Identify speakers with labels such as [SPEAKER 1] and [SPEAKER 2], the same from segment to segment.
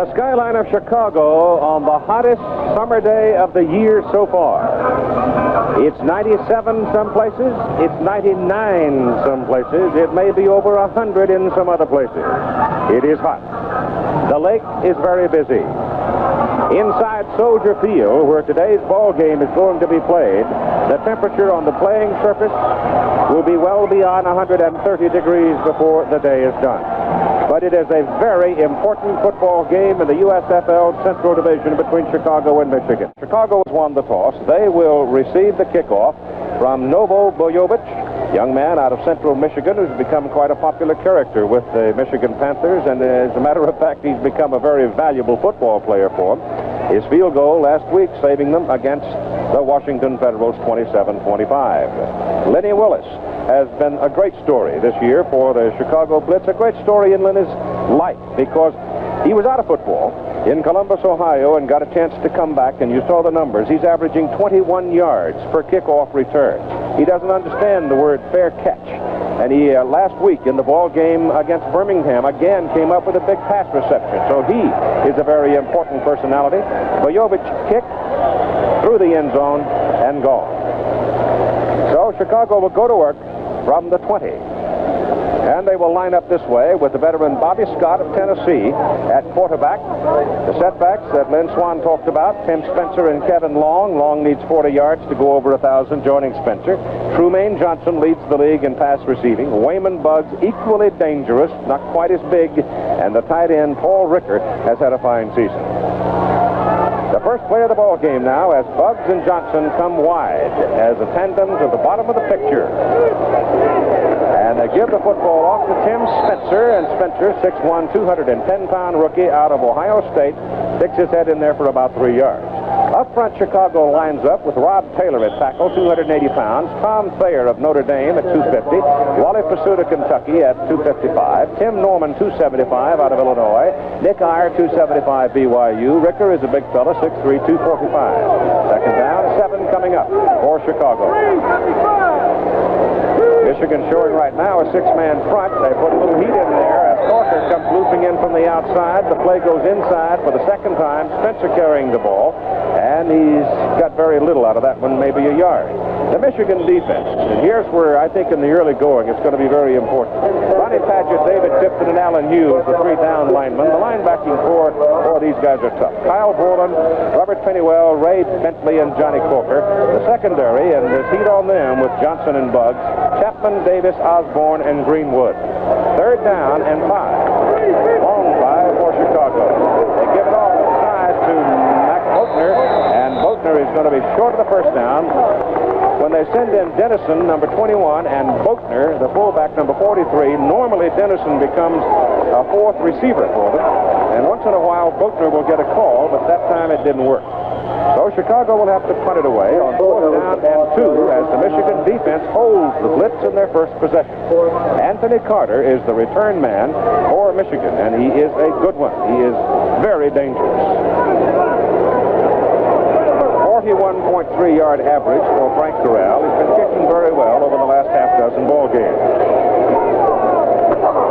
[SPEAKER 1] The skyline of Chicago on the hottest summer day of the year so far. It's 97 some places, it's 99 some places, it may be over 100 in some other places. It is hot. The lake is very busy. Inside Soldier Field, where today's ball game is going to be played, the temperature on the playing surface will be well beyond 130 degrees before the day is done. But it is a very important football game in the USFL Central Division between Chicago and Michigan. Chicago has won the toss. They will receive the kickoff from Novo Bojovic, young man out of Central Michigan who's become quite a popular character with the Michigan Panthers, and as a matter of fact, he's become a very valuable football player for them. His field goal last week saving them against the Washington Federals 27-25. Lenny Willis has been a great story this year for the Chicago Blitz, a great story in Lenny's life because he was out of football in Columbus, Ohio, and got a chance to come back, and you saw the numbers. He's averaging 21 yards per kickoff return. He doesn't understand the word fair catch, and he last week in the ball game against Birmingham again came up with a big pass reception, so he is a very important personality. Bojovic kick through the end zone and gone. So Chicago will go to work from the 20. And they will line up this way with the veteran Bobby Scott of Tennessee at quarterback. The setbacks that Lynn Swan talked about, Tim Spencer and Kevin Long. Long needs 40 yards to go over 1,000, joining Spencer. Trumaine Johnson leads the league in pass receiving. Wayman Buggs, equally dangerous, not quite as big. And the tight end, Paul Rickert, has had a fine season. The first play of the ball game now as Buggs and Johnson come wide as a tandem to the bottom of the picture. And they give the football off to Tim Spencer, and Spencer, 6'1", 210-pound rookie out of Ohio State, sticks his head in there for about 3 yards. Up front, Chicago lines up with Rob Taylor at tackle, 280 pounds, Tom Thayer of Notre Dame at 250, Wally Pursuit of Kentucky at 255, Tim Norman, 275 out of Illinois, Nick Iyer, 275 BYU, Ricker is a big fella, 6'3", 245. Second down, 7 coming up for Chicago. Michigan showing right now a 6-man front. They put a little heat in there as Corker comes looping in from the outside. The play goes inside for the second time. Spencer carrying the ball, and he's got very little out of that one, maybe a yard. The Michigan defense, and here's where I think in the early going it's going to be very important. Ronnie Padgett, David Tipton, and Alan Hughes, the 3 down linemen. The linebacking core, these guys are tough. Kyle Borland, Robert Pennywell, Ray Bentley, and Johnny Corker. The secondary, and there's heat on them with Johnson and Buggs, Chapman, Davis, Osborne, and Greenwood. Third down and 5. Long 5 for Chicago. They give it off inside to Mac Boatner, and Boatner is going to be short of the first down. When they send in Dennison, number 21, and Boatner, the fullback, number 43, normally Dennison becomes a 4th receiver for them. And once in a while, Boatner will get a call, but that time it didn't work. So Chicago will have to punt it away on 4th down and 2 as the Michigan defense holds the Blitz in their first possession. Anthony Carter is the return man for Michigan, and he is a good one. He is very dangerous. 41.3-yard average for Frank Corral. He's been kicking very well over the last half-dozen ball games.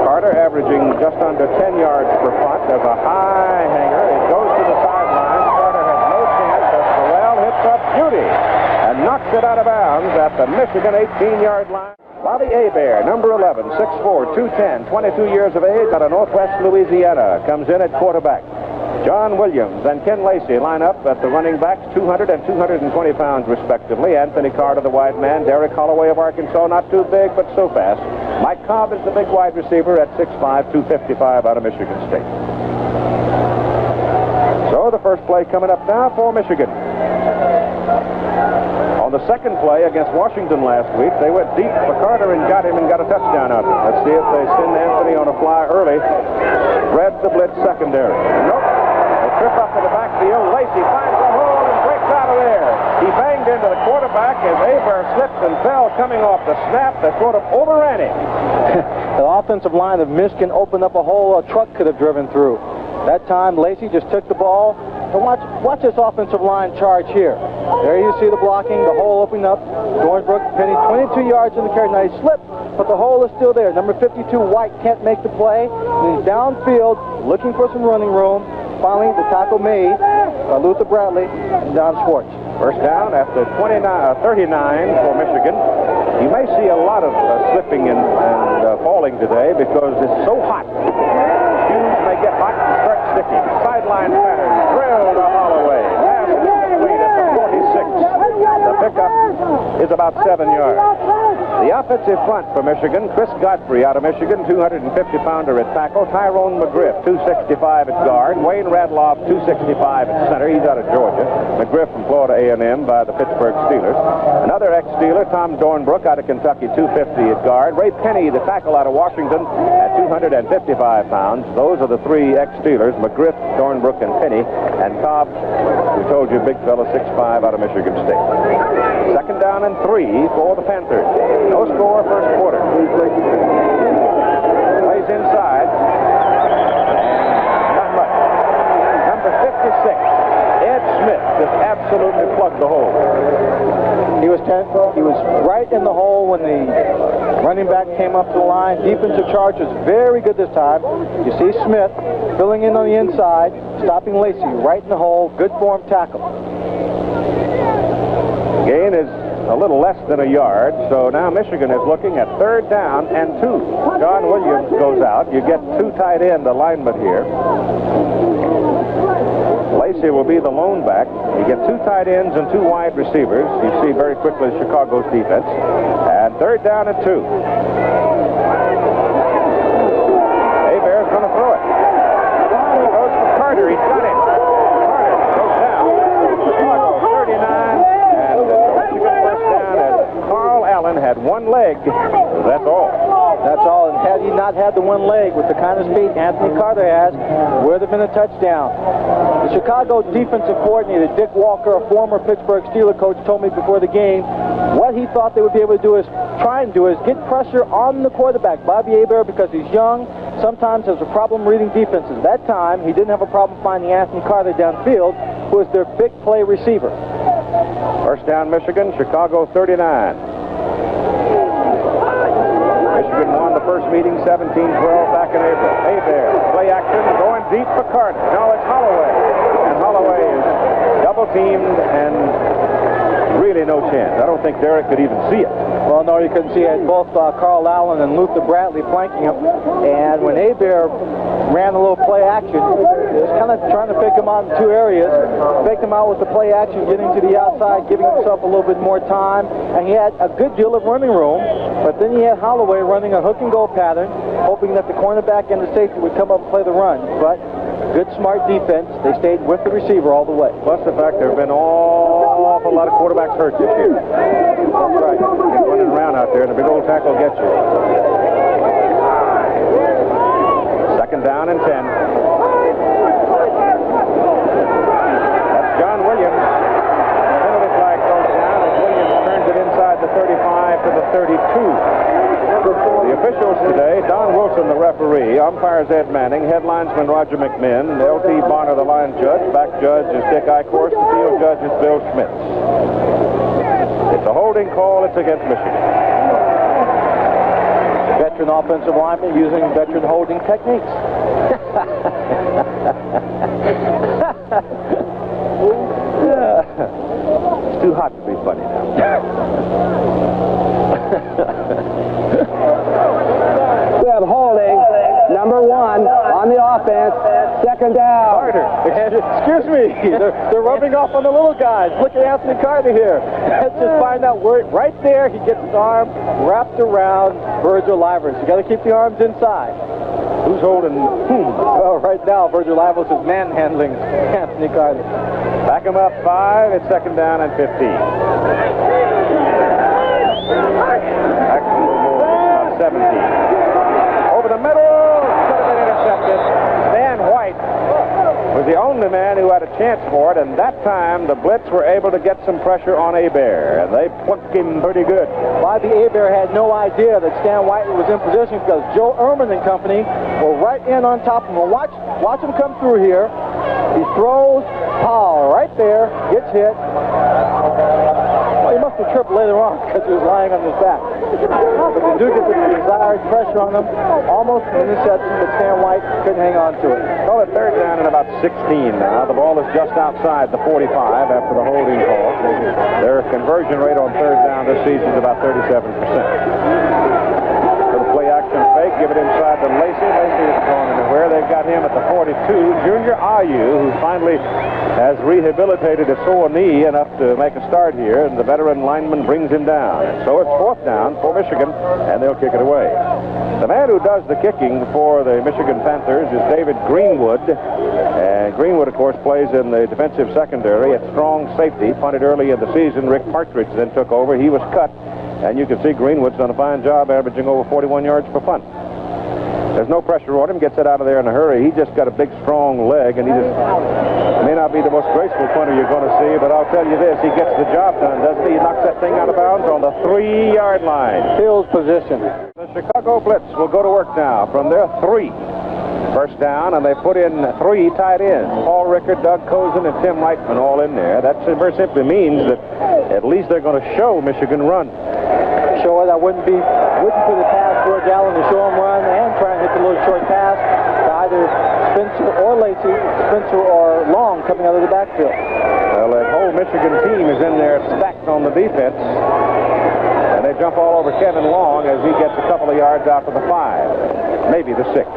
[SPEAKER 1] Carter averaging just under 10 yards per punt as a high hanger. It goes to the sideline. Carter has no chance as Corral hits up Judy and knocks it out of bounds at the Michigan 18-yard line. Bobby Hebert, number 11, 6'4", 210, 22 years of age, out of Northwest Louisiana, comes in at quarterback. John Williams and Ken Lacy line up at the running backs, 200 and 220 pounds respectively. Anthony Carter, the wide man. Derek Holloway of Arkansas, not too big but so fast. Mike Cobb is the big wide receiver at 6'5", 255 out of Michigan State. So the first play coming up now for Michigan. On the second play against Washington last week, they went deep for Carter and got him and got a touchdown out of it. Let's see if they send Anthony on a fly early. Spread the blitz secondary. Nope. Trip up to the backfield. Lacy finds a hole and breaks out of there. He banged into the quarterback as Hebert slipped and fell coming off the snap that sort of overran him.
[SPEAKER 2] The offensive line of Michigan opened up a hole a truck could have driven through. That time, Lacy just took the ball. And watch this offensive line charge here. There you see the blocking, the hole opening up. Dornsbrook, Penny, 22 yards in the carry. Now he slipped, but the hole is still there. Number 52, White, can't make the play. And he's downfield looking for some running room. finally the tackle made by Luther Bradley and Don Schwartz.
[SPEAKER 1] First down after 39 for Michigan. You may see a lot of slipping and falling today because it's so hot. Shoes may get hot and start sticking. Sideline pattern, drill to Holloway. Pass is complete at the 46. The pickup is about 7 yards. The offensive front for Michigan, Chris Godfrey out of Michigan, 250-pounder at tackle. Tyrone McGriff, 265 at guard. Wayne Radloff, 265 at center. He's out of Georgia. McGriff from Florida A&M by the Pittsburgh Steelers. Another ex-Steeler, Tom Dornbrook out of Kentucky, 250 at guard. Ray Penny, the tackle out of Washington, at 255 pounds. Those are the three ex-Steelers, McGriff, Dornbrook, and Penny. And Cobb, we told you, big fella, 6'5", out of Michigan State. Second down and 3 for the Panthers. No score first quarter. Plays inside. Not much. Number 56, Ed Smith, just absolutely plugged the hole.
[SPEAKER 2] He was right in the hole when the running back came up to the line. Defensive charge was very good this time. You see Smith filling in on the inside, stopping Lacy right in the hole. Good form tackle.
[SPEAKER 1] Gain is a little less than a yard, so now Michigan is looking at third down and 2. John Williams goes out. You get 2 tight end alignment here. Lacy will be the lone back. You get 2 tight ends and 2 wide receivers. You see very quickly Chicago's defense. And third down and 2. Hebert's going to throw it. He goes for Carter. He's got him. Carter goes down. Chicago 39. Carl Allen had 1 leg. That's all.
[SPEAKER 2] That's all. And had he not had the 1 leg with the kind of speed Anthony Carter has, would have been a touchdown. The Chicago defensive coordinator, Dick Walker, a former Pittsburgh Steelers coach, told me before the game what he thought they would be able to do is get pressure on the quarterback, Bobby Hebert, because he's young. Sometimes has a problem reading defenses. That time, he didn't have a problem finding Anthony Carter downfield, who was their big play receiver.
[SPEAKER 1] First down, Michigan, Chicago 39. Michigan won the first meeting 17-12 back in April. Hebert, play action, going deep for Carter. Now it's Holloway. And Holloway is double-teamed and really no chance. I don't think Derek could even see it.
[SPEAKER 2] Well, no, you couldn't see it. Both Carl Allen and Luther Bradley flanking him. And when Hebert ran a little play action, he was kind of trying to pick him out in 2 areas. Picked him out with the play action, getting to the outside, giving himself a little bit more time. And he had a good deal of running room. But then he had Holloway running a hook and go pattern, hoping that the cornerback and the safety would come up and play the run. But good, smart defense. They stayed with the receiver all the way.
[SPEAKER 1] Plus the fact there have been an awful lot of quarterbacks hurt this year.
[SPEAKER 2] That's right.
[SPEAKER 1] You're running around out there, and the big old tackle gets you. Second down and 10. That's John Williams. Penalty flag goes down as Williams turns it inside the 35 to the 32. The officials today, Don Wilson, the referee, umpires Ed Manning, head linesman Roger McMinn, L.T. Bonner, the line judge, back judge is Dick Eichhorst, the field judge is Bill Schmitz. It's a holding call. It's against Michigan.
[SPEAKER 2] Veteran offensive lineman using veteran holding techniques.
[SPEAKER 1] It's too hot to be funny now.
[SPEAKER 3] We have holding, number 1 on the offense, second down.
[SPEAKER 2] Carter. Excuse me. They're rubbing off on the little guys. Look at Anthony Carter here. Let's just find out where, right there, he gets his arm wrapped around Virgil Livers. You got to keep the arms inside.
[SPEAKER 1] Who's holding whom?
[SPEAKER 2] Well, right now, Virgil Livers is manhandling Anthony Carter.
[SPEAKER 1] Back him up 5. It's second down and 15. Actually, 17. Over the middle, could have been intercepted. Stan White was the only man who had a chance for it, and that time the Blitz were able to get some pressure on Hebert, and they plunked him pretty good.
[SPEAKER 2] Bobby Hebert had no idea that Stan White was in position because Joe Ehrman and company were right in on top of him. Watch him come through here. He throws, pow, right there, gets hit. Well, he must have tripped later on because he was lying on his back. But they do get the desired pressure on him. Almost an interception, but Stan White couldn't hang on to it.
[SPEAKER 1] Call it third down and about about 16 now. The ball is just outside the 45 after the holding call. Their conversion rate on third down this season is about 37%. Little play action fake, give it inside to Lacy. Lacy isn't going anywhere. They've got him at the 42. Junior Ayu, who finally has rehabilitated a sore knee enough to make a start here, and the veteran lineman brings him down. And so it's fourth down for Michigan, and they'll kick it away. The man who does the kicking for the Michigan Panthers is David Greenwood. And Greenwood, of course, plays in the defensive secondary at strong safety. Punted early in the season. Rick Partridge then took over. He was cut. And you can see Greenwood's done a fine job, averaging over 41 yards per punt. There's no pressure on him. Gets it out of there in a hurry. He just got a big, strong leg, and he just may not be the most graceful punter you're going to see, but I'll tell you this, he gets the job done, doesn't he? He knocks that thing out of bounds on the 3-yard line.
[SPEAKER 2] Field position.
[SPEAKER 1] The Chicago Blitz will go to work now from their 3. First down, and they put in 3 tight ends. Paul Rickard, Doug Cozen, and Tim Reitman all in there. That very simply means that at least they're going to show Michigan run.
[SPEAKER 2] Show it. I wouldn't put the pass George Allen to show him run and try and hit the little short pass to either Spencer or Lacy, Spencer or Long coming out of the backfield.
[SPEAKER 1] Well, that whole Michigan team is in there stacked on the defense. And they jump all over Kevin Long as he gets a couple of yards out to the 5, maybe the 6.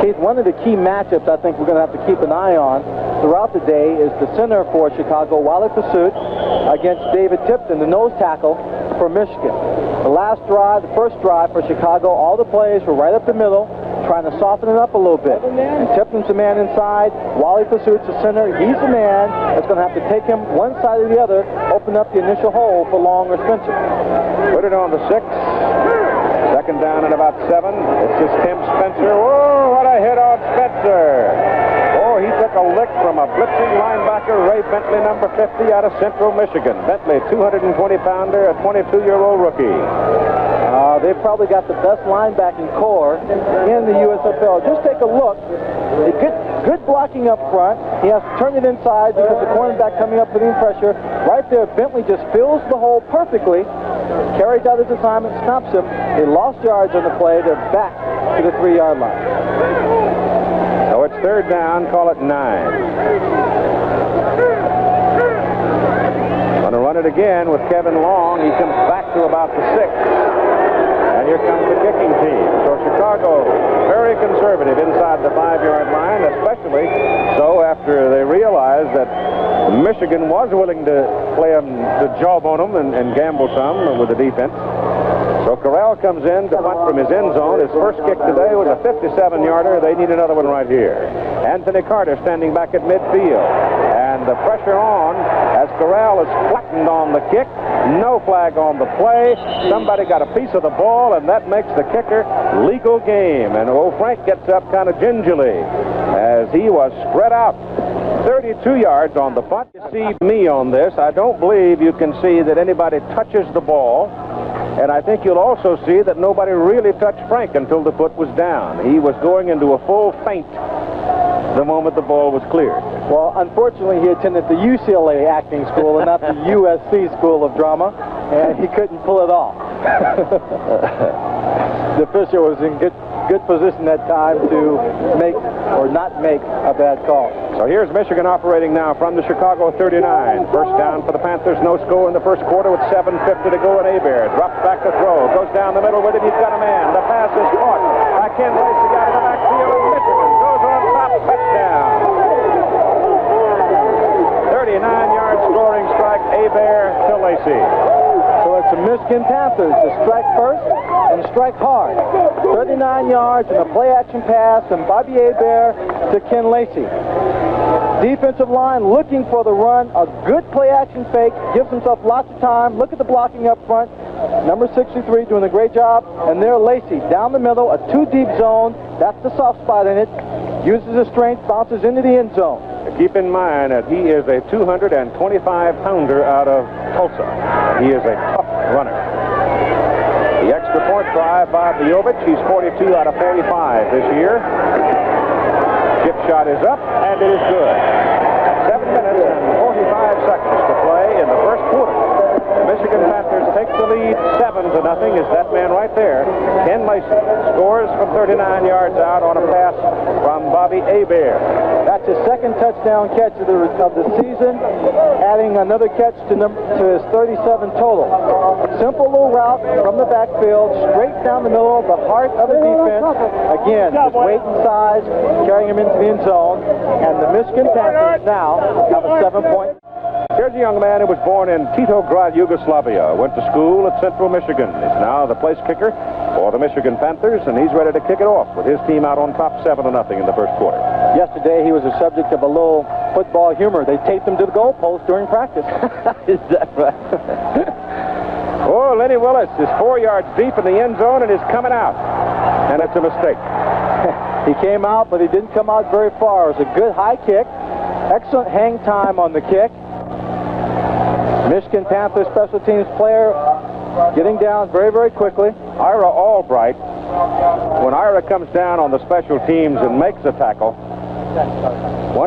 [SPEAKER 2] Keith, one of the key matchups I think we're going to have to keep an eye on throughout the day is the center for Chicago, Wally Pursuit, against David Tipton, the nose tackle for Michigan. The last drive, the first drive for Chicago, all the plays were right up the middle, trying to soften it up a little bit. And Tipton's the man inside. Wally Pursuit's the center. He's the man that's going to have to take him one side or the other, open up the initial hole for Long or Spencer.
[SPEAKER 1] Put it on the 6. Second down and about 7. It's just Tim Spencer. Whoa, what a hit on Spencer. Oh, he took a lick from a blitzing linebacker, Ray Bentley, number 50, out of Central Michigan. Bentley, 220-pounder, a 22-year-old rookie.
[SPEAKER 2] They've probably got the best linebacking core in the USFL. Just take a look. Good blocking up front. He has to turn it inside because the cornerback coming up putting pressure. Right there, Bentley just fills the hole perfectly. Carries out his assignment, stops him. They lost yards on the play. They're back to the 3-yard line.
[SPEAKER 1] So it's third down. Call it 9. Going to run it again with Kevin Long. He comes back to about the 6. And here comes the kicking team. So Chicago, very conservative inside the 5-yard line, especially so after they realized that Michigan was willing to play them, to job on them and gamble some with the defense. So CORRAL comes in to punt from his end zone. His first kick today was a 57-yarder. They need another one right here. Anthony Carter standing back at midfield. And the pressure on as CORRAL is flattened on the kick. No flag on the play. Somebody got a piece of the ball, and that makes the kicker legal game. And old Frank gets up kind of gingerly as he was spread out. 32 yards on the punt. You see me on this. I don't believe you can see that anybody touches the ball. And I think you'll also see that nobody really touched Frank until the foot was down. He was going into a full feint the moment the ball was cleared.
[SPEAKER 2] Well, unfortunately, he attended the UCLA acting school and not the USC School of Drama, and he couldn't pull it off. The official was in good position that time to make or not make a bad call.
[SPEAKER 1] So here's Michigan operating now from the Chicago 39. First down for the Panthers. No score in the first quarter with 7:50 to go, and Hebert drops back to throw. Goes down the middle with it. He's got a man. The pass is caught by Ken Lacy out of the backfield, and Michigan goes on top. Touchdown. 39-yard scoring strike, Hebert to Lacy.
[SPEAKER 2] So it's the Michigan Panthers to strike first and strike hard. 39 yards and a play-action pass from Bobby Hebert to Ken Lacy. Defensive line looking for the run. A good play-action fake. Gives himself lots of time. Look at the blocking up front. Number 63 doing a great job. And there Lacy down the middle, a 2-deep zone. That's the soft spot in it. Uses his strength, bounces into the end zone.
[SPEAKER 1] Keep in mind that he is a 225-pounder out of Tulsa. He is a tough runner. The extra point try by Biovich. He's 42 out of 45 this year. Chip shot is up, and it is good. 7 minutes and 45 seconds to play in the first quarter. Michigan Panthers take the lead 7-0 as that man right there, Ken Lacy, scores from 39 yards out on a pass from Bobby Hebert.
[SPEAKER 2] That's his second touchdown catch of the season, adding another catch to his 37 total. Simple little route from the backfield, straight down the middle of the heart of the defense. Again, his weight and size carrying him into the end zone, and the Michigan Panthers now have a 7-point.
[SPEAKER 1] Here's a young man who was born in Titograd, Yugoslavia, went to school at Central Michigan. He's now the place kicker for the Michigan Panthers, and he's ready to kick it off with his team out on top 7-0 in the first quarter.
[SPEAKER 2] Yesterday, he was the subject of a little football humor. They taped him to the goalpost during practice.
[SPEAKER 1] Is that right? Oh, Lenny Willis is 4 yards deep in the end zone and is coming out, and it's a mistake.
[SPEAKER 2] He came out, but he didn't come out very far. It was a good high kick. Excellent hang time on the kick. Michigan Panthers special teams player getting down very, very quickly.
[SPEAKER 1] Ira Albright, when Ira comes down on the special teams and makes a tackle,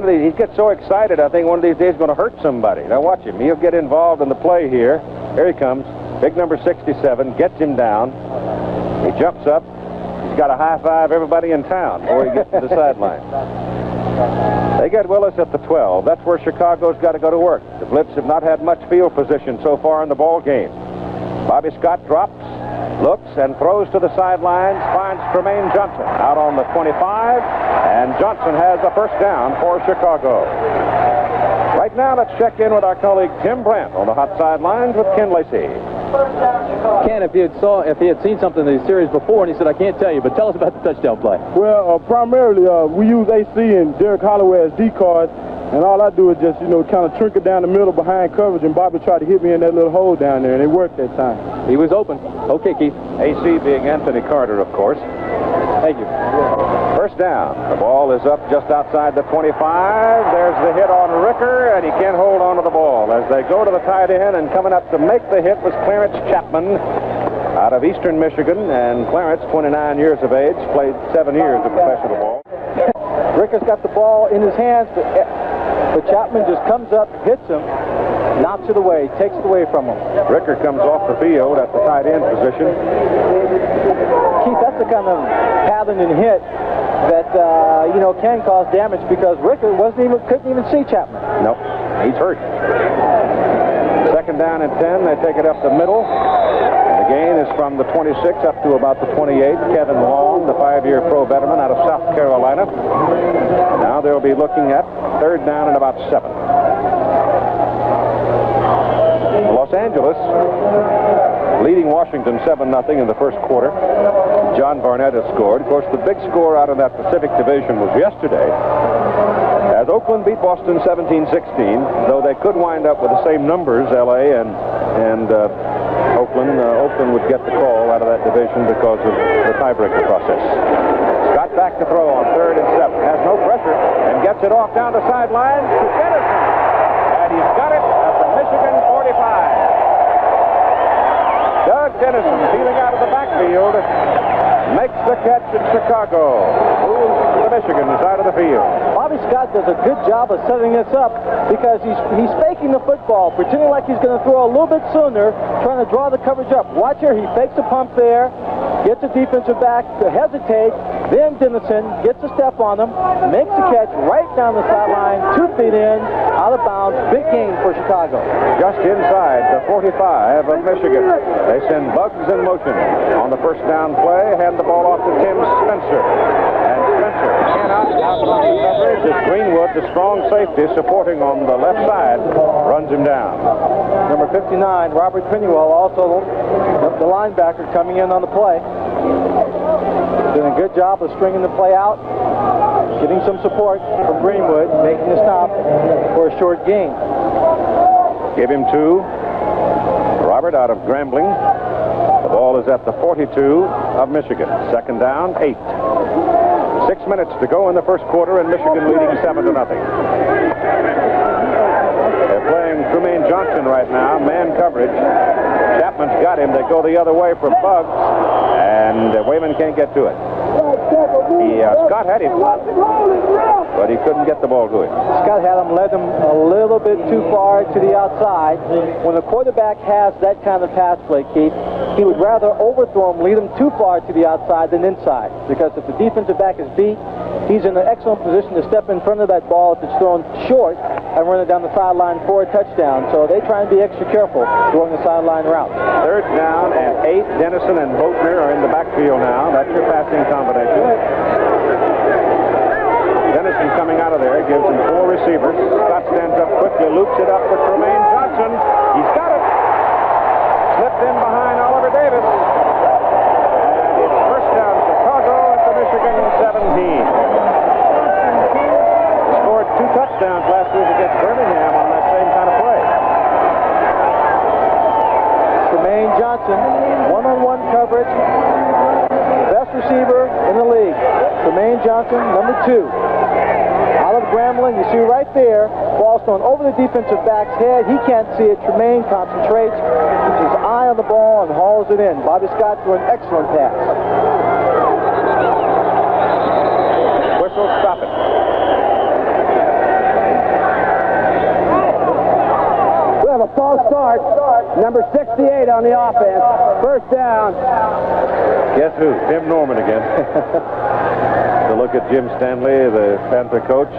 [SPEAKER 1] he gets so excited, I think one of these days he's going to hurt somebody. Now watch him. He'll get involved in the play here. Here he comes. Big number 67, gets him down. He jumps up. He's got to high-five everybody in town before he gets to the sideline. They get Willis at the 12. That's where Chicago's got to go to work. The Blitz have not had much field position so far in the ball game. Bobby Scott drops, looks, and throws to the sidelines, finds Tremaine Johnson out on the 25, and Johnson has a first down for Chicago. Right now, let's check in with our colleague Tim Brandt on the hot sidelines with Ken Lacy.
[SPEAKER 4] Ken, if he had seen something in the series before, and he said, I can't tell you, but tell us about the touchdown play.
[SPEAKER 5] Well, primarily, we use AC and Derek Holloway as decoys, and all I do is just, kind of trinket down the middle behind coverage, and Bobby tried to hit me in that little hole down there, and it worked that time.
[SPEAKER 4] He was open. Okay, Keith.
[SPEAKER 1] AC being Anthony Carter, of course.
[SPEAKER 4] Thank you.
[SPEAKER 1] First down. The ball is up just outside the 25. There's the hit on Ricker, and he can't hold on to the ball. As they go to the tight end, and coming up to make the hit was Clarence Chapman out of Eastern Michigan. And Clarence, 29 years of age, played 7 years of professional ball.
[SPEAKER 2] Ricker's got the ball in his hands, but Chapman just comes up, hits him, knocks it away, takes it away from him.
[SPEAKER 1] Ricker comes off the field at the tight end position.
[SPEAKER 2] Keith, that's the kind of pattern and hit that can cause damage, because Ricker couldn't even see Chapman.
[SPEAKER 1] Nope, he's hurt. Second down and 10. They take it up the middle. The gain is from the 26 up to about the 28. Kevin Long, the 5-year pro veteran out of South Carolina. Now they'll be looking at third down and about 7. Los Angeles leading Washington 7-0 in the first quarter. John Barnett has scored. Of course, the big score out of that Pacific Division was yesterday, as Oakland beat Boston 17-16, though they could wind up with the same numbers, L.A. and Oakland. Oakland would get the call out of that division because of the tiebreaker process. Scott back to throw on 3rd and 7. Has no pressure and gets it off down the sideline to Dennison. And he's got it at the Michigan 45. Doug Dennison, peeling out of the backfield, makes the catch in Chicago. Moves to the Michigan side of the field.
[SPEAKER 2] Bobby Scott does a good job of setting this up, because he's faking the football, pretending like he's going to throw a little bit sooner, trying to draw the coverage up. Watch here, he fakes a pump there, gets the defensive back to hesitate, then Dennison gets a step on him, makes the catch right down the sideline, 2 feet in, out of bounds. Big gain for Chicago.
[SPEAKER 1] Just inside the 45 of Michigan. They send Bugs in motion on the first down play, hand the ball off to Tim Spencer. And Spencer cannot outrun the coverage as Greenwood, the strong safety supporting on the left side, runs him down.
[SPEAKER 2] Number 59, Robert Pennywell, also the linebacker, coming in on the play. Doing a good job of stringing the play out, getting some support from Greenwood, making the stop for a short gain.
[SPEAKER 1] Give him 2. Robert out of Grambling. The ball is at the 42 of Michigan. Second down, 8. 6 minutes to go in the first quarter, and Michigan leading 7-0. They're playing Tremaine Johnson right now, man coverage. Chapman's got him. They go the other way for Bugs, and Wayman can't get to it. Scott had him, but he couldn't get the ball to him.
[SPEAKER 2] Scott had him led him a little bit too far to the outside. When a quarterback has that kind of pass play, Keith, he would rather overthrow him, lead him too far to the outside than inside. Because if the defensive back is beat, he's in an excellent position to step in front of that ball if it's thrown short and run it down the sideline for a touchdown. So they try and be extra careful throwing the sideline route.
[SPEAKER 1] Third down and 8. Dennison and Boatner are in the backfield now. That's your passing combination. Dennison coming out of there, gives him 4 receivers. Scott stands up quickly, loops it up for Tremaine Johnson. He's got it. Slipped in behind Oliver Davis. And it's first down Chicago at the Michigan 17. He scored 2 touchdowns last week against Birmingham on that same kind of play.
[SPEAKER 2] Tremaine Johnson, one-on-one coverage, best receiver in the league. Tremaine Johnson, number 2. Olive Grambling, you see right there, ball's thrown over the defensive back's head. He can't see it. Tremaine concentrates, keeps his eye on the ball, and hauls it in. Bobby Scott threw an excellent pass.
[SPEAKER 1] Whistle, stop it.
[SPEAKER 3] We have a false start. Number 68 on the offense. First down.
[SPEAKER 1] Guess who? Tim Norman again. To look at Jim Stanley, the Panther coach.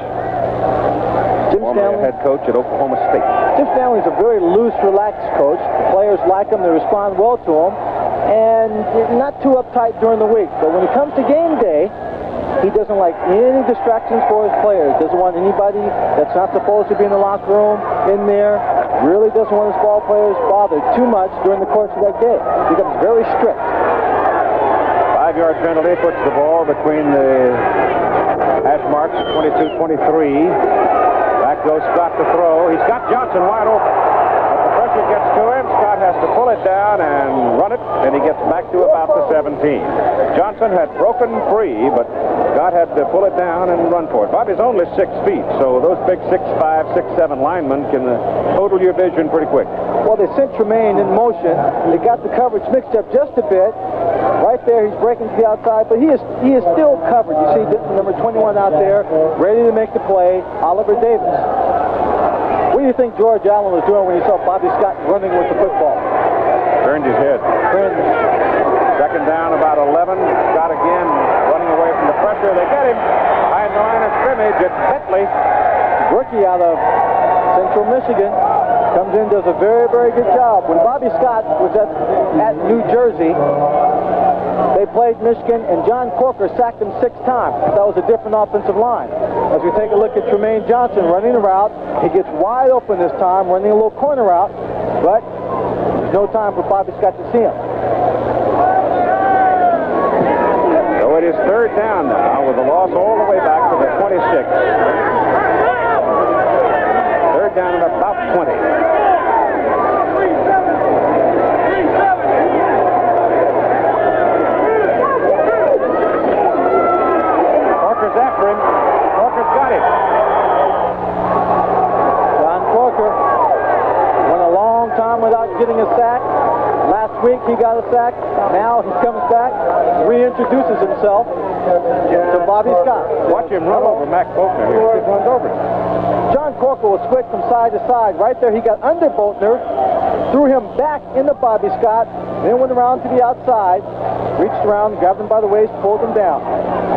[SPEAKER 1] Former head coach at Oklahoma State.
[SPEAKER 2] Jim Stanley's a very loose, relaxed coach. The players like him. They respond well to him. And not too uptight during the week. But when it comes to game day, he doesn't like any distractions for his players. Doesn't want anybody that's not supposed to be in the locker room in there. Really doesn't want his ball players bothered too much during the course of that day. He becomes very strict.
[SPEAKER 1] 5-yard penalty puts the ball between the hash marks, 22-23. Back goes Scott to throw. He's got Johnson wide open. But the pressure gets to him. Scott has to pull it down and run it, and he gets back to about the 17. Johnson had broken free, but Scott had to pull it down and run for it. Bobby's only 6 feet, so those big 6'5", 6'7" linemen can total your vision pretty quick.
[SPEAKER 2] Well, they sent Tremaine in motion. They got the coverage mixed up just a bit. Right there, he's breaking to the outside, but he is still covered. You see number 21 out there, ready to make the play, Oliver Davis. What do you think George Allen was doing when he saw Bobby Scott running with the football?
[SPEAKER 1] Turned his head. Second down, about 11. Scott again running away from the pressure. They get him behind the line of scrimmage. It's Bentley.
[SPEAKER 2] Rookie out of Central Michigan. Comes in, does a very, very good job. When Bobby Scott was at New Jersey, they played Michigan, and John Corker sacked him 6 times. That was a different offensive line. As we take a look at Tremaine Johnson running the route, he gets wide open this time, running a little corner route, but there's no time for Bobby Scott to see him.
[SPEAKER 1] So it is third down now with the loss all the way back to the 26. Third down at about 20. Corker's after him. Corker's got him.
[SPEAKER 2] John Corker went a long time without getting a sack. Last week he got a sack. Now he comes back, reintroduces himself to Bobby Scott.
[SPEAKER 1] Watch him run over Mac Boatner here. He runs over him.
[SPEAKER 2] John Corker will switch from side to side. Right there, he got under Boatner, threw him back into Bobby Scott, then went around to the outside, reached around, grabbed him by the waist, pulled him down.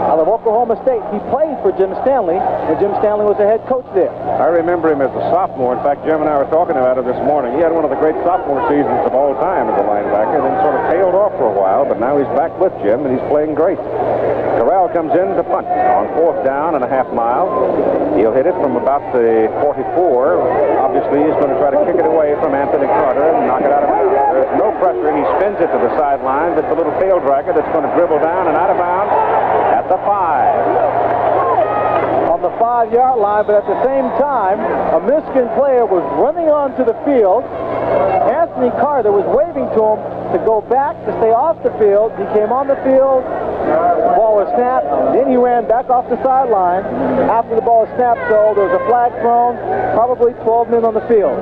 [SPEAKER 2] Out of Oklahoma State, he played for Jim Stanley when Jim Stanley was the head coach there.
[SPEAKER 1] I remember him as a sophomore. In fact, Jim and I were talking about it this morning. He had one of the great sophomore seasons of all time as a linebacker, then sort of tailed off for a while, but now he's back with Jim, and he's playing great. CORRAL comes in to punt on 4th down and a half mile. He'll hit it from about the 44. Obviously, he's going to try to kick it away from Anthony Carter and knock it out of bounds. There's no pressure. He spins it to the sideline. It's a little tail dragger that's going to dribble down and out of bounds at the 5.
[SPEAKER 2] On the 5-yard line, but at the same time, a Michigan player was running onto the field. Anthony Carter was waving to him to go back, to stay off the field. He came on the field. The ball was a snap. Then he ran back off the sideline after the ball was snapped, so there was a flag thrown, probably 12 men on the field.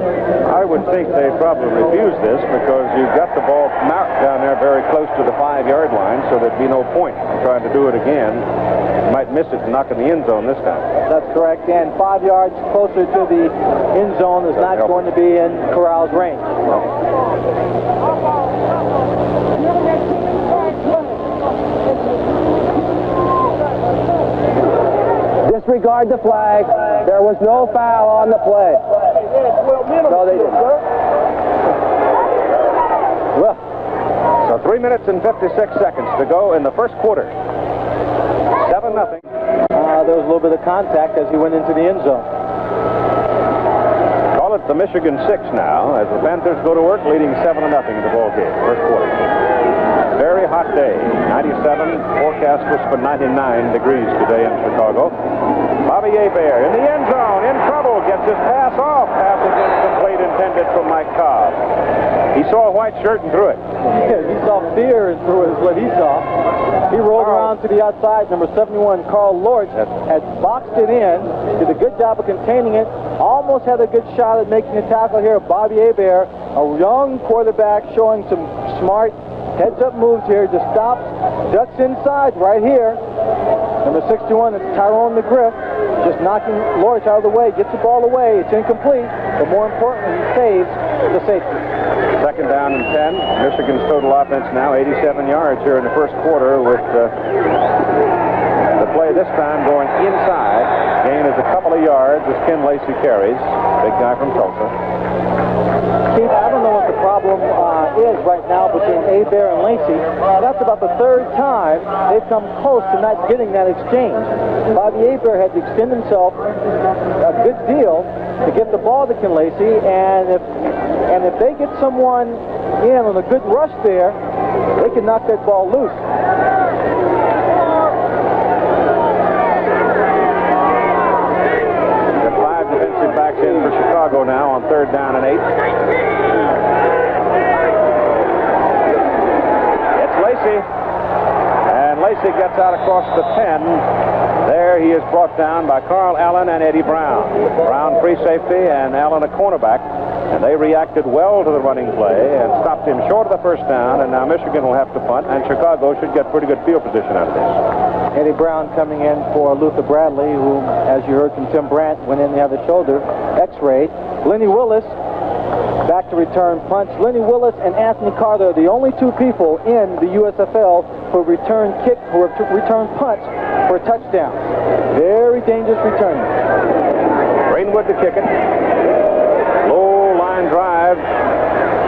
[SPEAKER 1] I would think they probably refuse this because you've got the ball marked down there very close to the 5-yard line, so there'd be no point in trying to do it again. You might miss it and knock in the end zone this time.
[SPEAKER 2] That's correct, and 5 yards closer to the end zone is not going to be in Corral's range.
[SPEAKER 3] Disregard the flag. There was no foul on the play. No, they didn't.
[SPEAKER 1] Well, so 3 minutes and 56 seconds to go in the first quarter. 7-0.
[SPEAKER 2] There was a little bit of contact as he went into the end zone.
[SPEAKER 1] Call it the Michigan 6 now as the Panthers go to work, leading 7-0 in the ball game. First quarter. Very hot day. 97. Forecast was for 99 degrees today in Chicago. Bobby Hebert in the end zone, in trouble, gets his pass off. Pass is incomplete, intended for Mike Cobb. He saw a white shirt and threw it.
[SPEAKER 2] Yeah, he saw fear and threw it is what he saw. He rolled around to the outside. Number 71, Carl Lorch, had boxed it in, did a good job of containing it, almost had a good shot at making a tackle here. Bobby Hebert, a young quarterback showing some smart heads-up moves here, just stops, ducks inside right here. Number 61, it's Tyrone McGriff, just knocking Lorch out of the way, gets the ball away. It's incomplete, but more importantly, he saves the safety.
[SPEAKER 1] Second down and 10. Michigan's total offense now 87 yards here in the first quarter with the play this time going inside. Gain is a couple of yards as Ken Lacy carries. Big guy from Tulsa.
[SPEAKER 2] Keith, I don't know what the problem is right now between Hebert and Lacy. That's about the third time they've come close to not getting that exchange. Bobby Hebert had to extend himself a good deal to get the ball to Ken Lacy, and if they get someone in on a good rush there, they can knock that ball loose.
[SPEAKER 1] The 5 defensive backs in for Chicago now on 3rd down and 8. It's Lacy, and Lacy gets out across the 10. There he is brought down by Carl Allen and Eddie Brown. Brown free safety and Allen a cornerback. And they reacted well to the running play and stopped him short of the first down, and now Michigan will have to punt, and Chicago should get pretty good field position out of this.
[SPEAKER 2] Eddie Brown coming in for Luther Bradley, who, as you heard from Tim Brandt, went in to have his shoulder x-rayed. Lenny Willis back to return punts. Lenny Willis and Anthony Carter are the only two people in the USFL who return punts for touchdowns. Very dangerous returning.
[SPEAKER 1] Greenwood to kick it. Low line drive.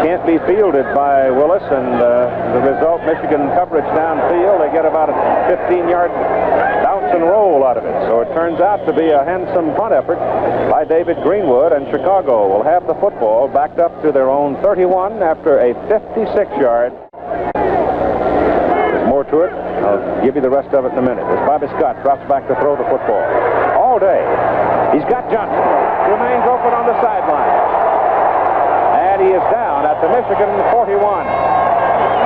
[SPEAKER 1] Can't be fielded by Willis, and the result, Michigan coverage downfield. They get about a 15-yard bounce and roll out of it. So it turns out to be a handsome punt effort by David Greenwood, and Chicago will have the football backed up to their own 31 after a 56-yard. There's more to it. I'll give you the rest of it in a minute. As Bobby Scott drops back to throw the football. All day. He's got Johnson. Remains open on the sideline. And he is down at the Michigan 41.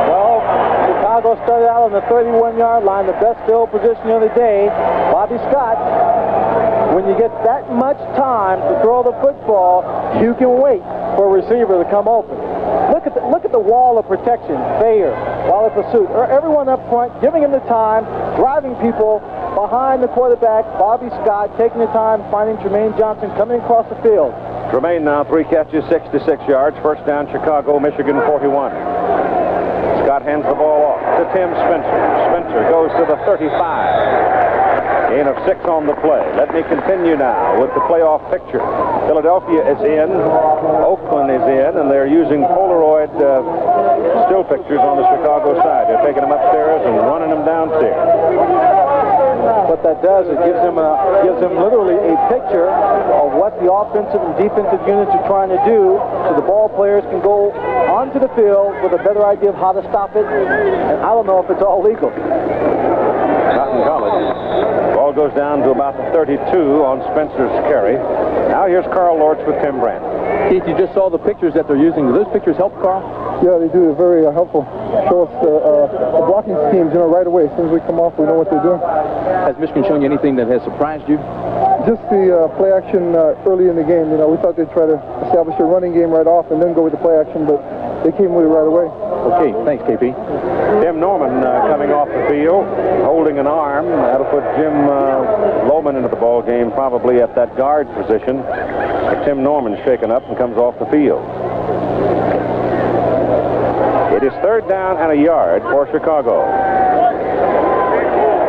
[SPEAKER 2] Well, Chicago started out on the 31-yard line, the best field position of the day. Bobby Scott, when you get that much time to throw the football, you can wait for a receiver to come open. Look at the wall of protection. Thayer, Wally Pursuit, everyone up front, giving him the time, driving people behind the quarterback. Bobby Scott taking the time, finding Tremaine Johnson coming across the field.
[SPEAKER 1] Tremaine now 3 catches, 66 yards. First down, Chicago, Michigan 41. Scott hands the ball off to Tim Spencer. Spencer goes to the 35. Gain of 6 on the play. Let me continue now with the playoff picture. Philadelphia is in, Oakland is in, and they're using Polaroid still pictures on the Chicago side. They're taking them upstairs and running them downstairs.
[SPEAKER 2] What that does is gives them literally a picture of what the offensive and defensive units are trying to do, so the ball players can go onto the field with a better idea of how to stop it. And I don't know if it's all legal.
[SPEAKER 1] Not in college. Ball goes down to about the 32 on Spencer's carry. Now here's Carl Lorch with Tim Brandt.
[SPEAKER 4] Keith, you just saw the pictures that they're using. Do those pictures help, Carl?
[SPEAKER 5] Yeah, they do. They're very helpful. Show us the blocking schemes, right away. As soon as we come off, we know what they're doing.
[SPEAKER 4] Has Michigan shown you anything that has surprised you?
[SPEAKER 5] Just the play action early in the game. We thought they'd try to establish a running game right off and then go with the play action, but they came with it right away.
[SPEAKER 4] Okay, thanks, KP.
[SPEAKER 1] Tim Norman coming off the field, holding an arm. That'll put Jim Lohman into the ball game, probably at that guard position. Tim Norman's shaken up and comes off the field. It is 3rd down and a yard for Chicago.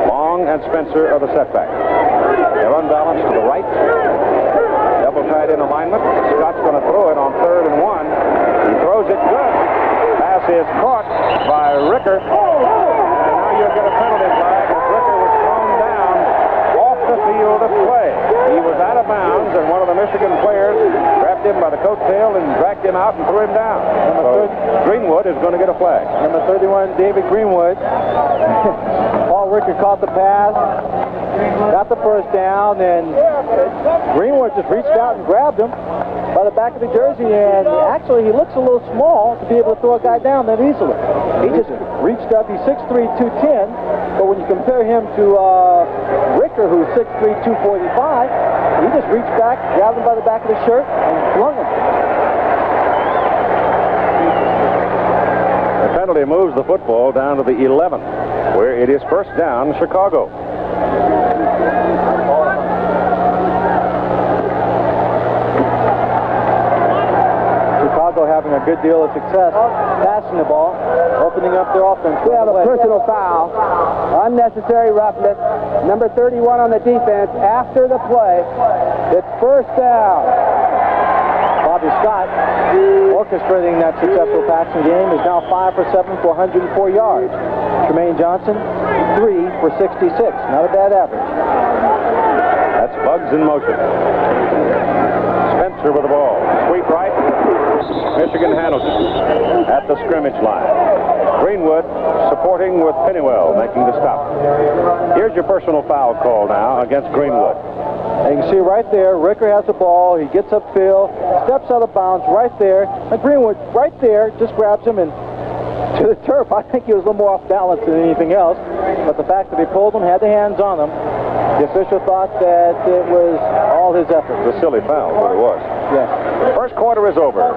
[SPEAKER 1] Long and Spencer are the setback. They're unbalanced to the right. Double tight in alignment. Scott's going to throw it on 3rd and 1. He throws it good. Pass is caught by Ricker. And now you'll get a penalty flag as Ricker was thrown down off the field of play. He was out of bounds, and one of the Michigan players grabbed him by the coattail and dragged him out and threw him down. So Greenwood is going to get a flag.
[SPEAKER 2] Number 31, David Greenwood. Paul Ricker caught the pass, got the first down, and Greenwood just reached out and grabbed him by the back of the jersey, and actually he looks a little small to be able to throw a guy down that easily. He just reached up. He's 6'3", 210, but when you compare him to Ricker, who's 6'3", 245, he just reached back, grabbed him by the back of the shirt, and flung him.
[SPEAKER 1] The penalty moves the football down to the 11, where it is 1st down, Chicago.
[SPEAKER 2] Chicago having a good deal of success passing the ball, opening up their offense.
[SPEAKER 3] We have a personal foul, unnecessary roughness, number 31 on the defense after the play. It's 1st down.
[SPEAKER 2] Bobby Scott, orchestrating that successful passing game, is now 5 for 7 for 104 yards. Tremaine Johnson, 3 for 66. Not a bad average.
[SPEAKER 1] That's Bugs in motion. Spencer with the ball. Sweep right. Michigan handles it at the scrimmage line. Greenwood supporting with Pennywell, making the stop. Here's your personal foul call now against Greenwood.
[SPEAKER 2] And you can see right there, Ricker has the ball. He gets upfield, steps out of bounds right there. And Greenwood right there just grabs him and to the turf. I think he was a little more off balance than anything else. But the fact that he pulled him, had the hands on him, the official thought that it was all his effort.
[SPEAKER 1] It was a silly foul, but it was.
[SPEAKER 2] Yes.
[SPEAKER 1] First quarter is over.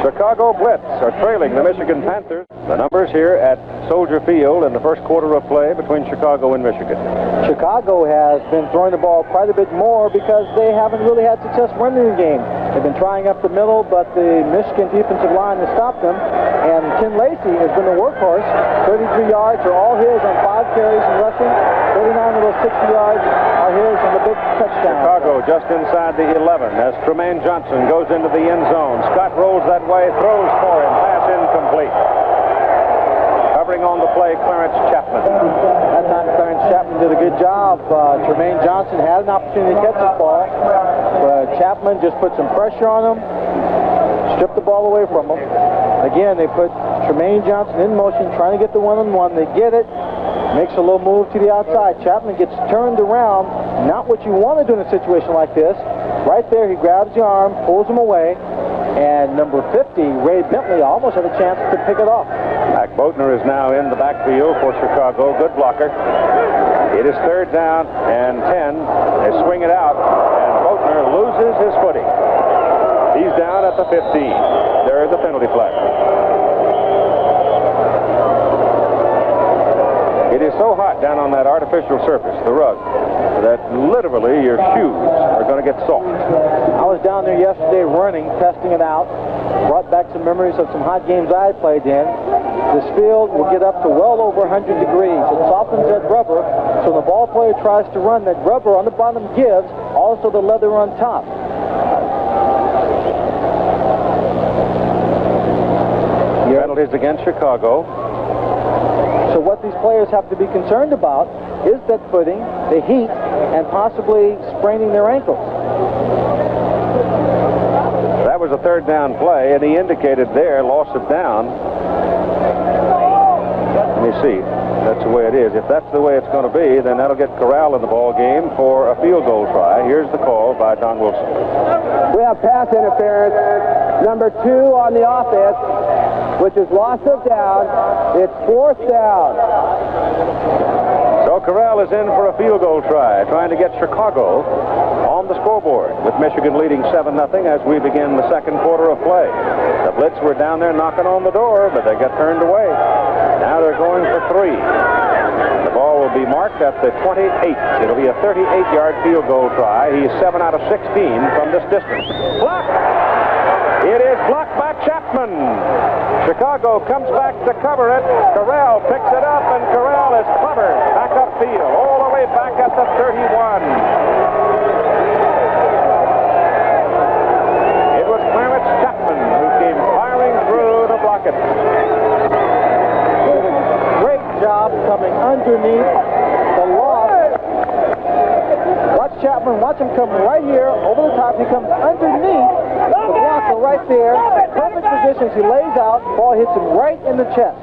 [SPEAKER 1] Chicago Blitz are trailing the Michigan Panthers. The numbers here at Soldier Field in the first quarter of play between Chicago and Michigan.
[SPEAKER 2] Chicago has been throwing the ball quite a bit more because they haven't really had success running the game. They've been trying up the middle, but the Michigan defensive line has stopped them. And Ken Lacy has been the workhorse. 33 yards are all his on 5 carries and rushing. 39 of those 60 yards are his on the big touchdown.
[SPEAKER 1] Chicago just inside the 11 as Tremaine Johnson goes into the end zone. Scott rolls that way, throws for him. Pass incomplete. Covering on the play, Clarence Chapman.
[SPEAKER 2] That time Clarence Chapman did a good job. Tremaine Johnson had an opportunity to catch the ball, but Chapman just put some pressure on him, stripped the ball away from him. Again, they put Tremaine Johnson in motion, trying to get the one-on-one. They get it, makes a little move to the outside. Chapman gets turned around, not what you want to do in a situation like this. Right there, he grabs the arm, pulls him away, and number 50, Ray Bentley, almost had a chance to pick it off.
[SPEAKER 1] Mac Boatner is now in the backfield for Chicago. Good blocker. It is 3rd down and 10. They swing it out, and Boatner loses his footing. He's down at the 15. There is a penalty flag. It is so hot down on that artificial surface, the rug, that literally your shoes are going to get soaked.
[SPEAKER 2] I was down there yesterday running, testing it out. Brought back some memories of some hot games I played in. This field will get up to well over 100 degrees. It softens that rubber, so when the ball player tries to run, that rubber on the bottom gives, also the leather on top.
[SPEAKER 1] Penalties against Chicago.
[SPEAKER 2] So what these players have to be concerned about is that footing, the heat, and possibly spraining their ankles.
[SPEAKER 1] That was a 3rd down play, and he indicated there, loss of down. Let me see. That's the way it is. If that's the way it's going to be, then that'll get CORRAL in the ball game for a field goal try. Here's the call by Don Wilson.
[SPEAKER 3] We have pass interference, number 2 on the offense. which is loss of down. It's 4th down.
[SPEAKER 1] So CORRAL is in for a field goal try, trying to get Chicago on the scoreboard, with Michigan leading 7-0 as we begin the second quarter of play. The Blitz were down there knocking on the door, but they got turned away. Now they're going for 3. The ball will be marked at the 28. It'll be a 38-yard field goal try. He's 7 out of 16 from this distance. Blocked! It is blocked by Chapman. Chicago comes back to cover it. CORRAL picks it up, and CORRAL is covered back upfield, all the way back at the 31. It was Clarence Chapman who came firing through to block it.
[SPEAKER 2] Great job coming underneath the loss. Watch Chapman, watch him come right here over the top. He comes underneath the blocker right there. Perfect positions. He lays out. Ball hits him right in the chest.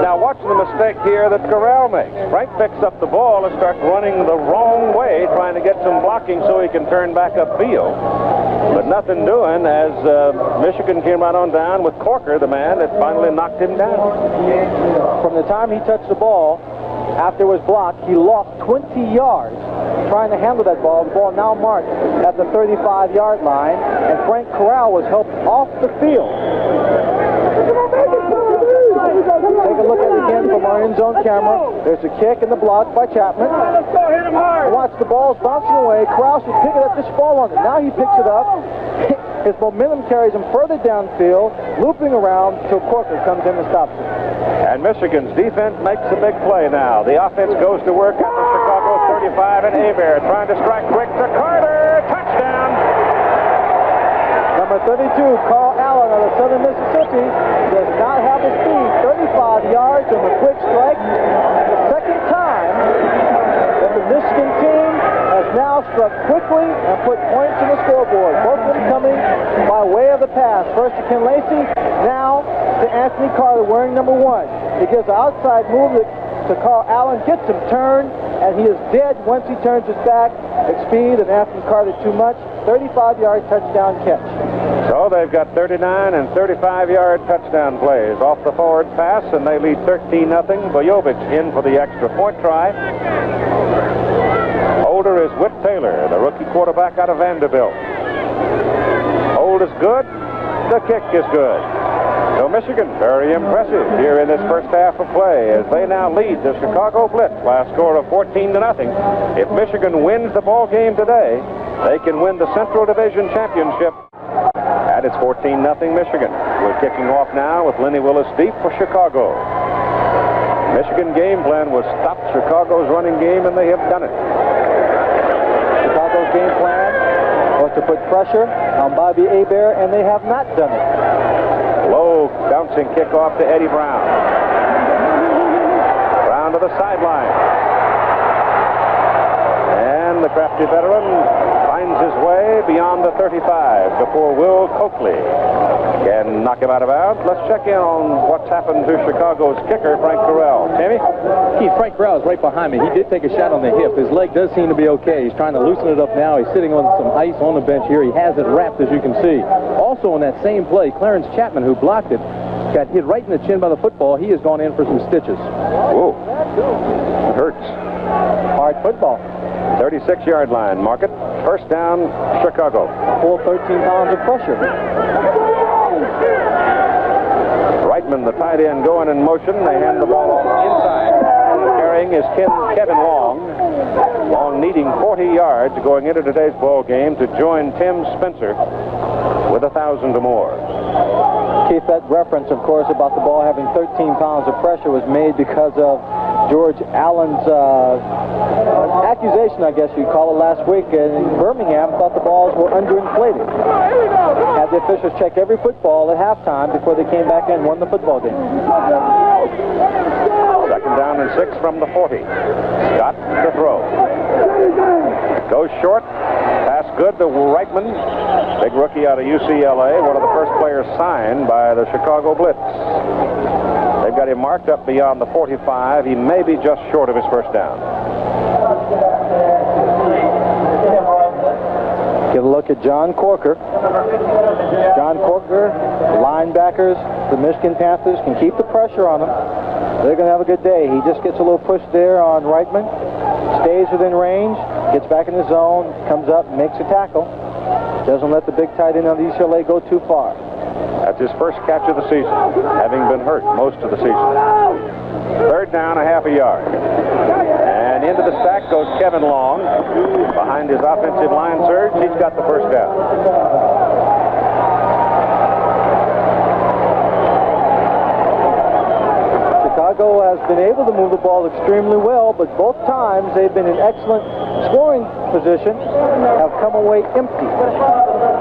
[SPEAKER 1] Now watch the mistake here that CORRAL makes. Frank picks up the ball and starts running the wrong way, trying to get some blocking so he can turn back upfield. But nothing doing as Michigan came right on down with Corker, the man that finally knocked him down.
[SPEAKER 2] From the time he touched the ball, after it was blocked, he lost 20 yards trying to handle that ball. The ball now marked at the 35-yard line, and Frank CORRAL was helped off the field. Take a look at it again from our end zone camera. There's a kick and the block by Chapman.
[SPEAKER 5] Let's go, hit him hard.
[SPEAKER 2] Watch the ball's bouncing away. CORRAL should pick it up, just fall on it. Now he picks it up. His momentum carries him further downfield, looping around till Corker comes in and stops it.
[SPEAKER 1] And Michigan's defense makes a big play now. The offense goes to work at the Chicago 35, and Hebert trying to strike quick to Carter. Touchdown!
[SPEAKER 2] Number 32, Carl Allen out of Southern Mississippi, does not have the speed. 35 yards on the quick strike. The second time that the Michigan team has now struck quickly and put points on the scoreboard. Both of them coming by way of the pass. First to Ken Lacy, now to Anthony Carter wearing number 1. He gives an outside move to Carl Allen, gets him turned, and he is dead once he turns his back at speed, and Anthony Carter too much. 35-yard touchdown catch.
[SPEAKER 1] So they've got 39 and 35-yard touchdown plays off the forward pass, and they lead 13-0. Bojovic in for the extra point try. Holder is Whit Taylor, the rookie quarterback out of Vanderbilt. Hold is good. The kick is good. So Michigan, very impressive here in this first half of play as they now lead the Chicago Blitz. Last score of 14-0. If Michigan wins the ball game today, they can win the Central Division Championship. And it's 14-0 Michigan. We're kicking off now with Lenny Willis deep for Chicago. Michigan game plan was stop Chicago's running game, and they have done it.
[SPEAKER 2] Chicago's game plan was to put pressure on Bobby Hebert, and they have not done it.
[SPEAKER 1] Low bouncing kickoff to Eddie Brown. Brown to the sideline. And the crafty veteran finds his way beyond the 35 before Will Coakley can knock him out of bounds. Let's check in on what's happened to Chicago's kicker, Frank CORRAL. Timmy?
[SPEAKER 4] Keith, Frank CORRAL is right behind me. He did take a shot on the hip. His leg does seem to be okay. He's trying to loosen it up now. He's sitting on some ice on the bench here. He has it wrapped, as you can see. Also on that same play, Clarence Chapman, who blocked it, got hit right in the chin by the football. He has gone in for some stitches.
[SPEAKER 1] Whoa. It hurts.
[SPEAKER 2] Hard football.
[SPEAKER 1] 36-yard line. Mark it. First down, Chicago.
[SPEAKER 2] Full 13 pounds of pressure.
[SPEAKER 1] Reitman, the tight end, going in motion. They hand the ball off inside. Carrying is Kevin Long. Long needing 40 yards going into today's ball game to join Tim Spencer with 1,000 or more.
[SPEAKER 2] Keith, that reference, of course, about the ball having 13 pounds of pressure was made because of George Allen's accusation, I guess you'd call it, last week in Birmingham. Thought the balls were underinflated. Had the officials check every football at halftime before they came back and won the football game.
[SPEAKER 1] Second down and 6 from the 40. Scott to throw. Goes short. Pass good to Reitman. Big rookie out of UCLA. One of the first players signed by the Chicago Blitz. They've got him marked up beyond the 45. He may be just short of his first down.
[SPEAKER 2] Get a look at John Corker. John Corker, linebackers, the Michigan Panthers can keep the pressure on him. They're going to have a good day. He just gets a little push there on Reitman, stays within range, gets back in the zone, comes up, makes a tackle. Doesn't let the big tight end of UCLA go too far.
[SPEAKER 1] That's his first catch of the season, having been hurt most of the season. Third down, a half a yard. And into the stack goes Kevin Long. Behind his offensive line surge, he's got the first down.
[SPEAKER 2] Chicago has been able to move the ball extremely well, but both times they've been in excellent scoring position, have come away empty.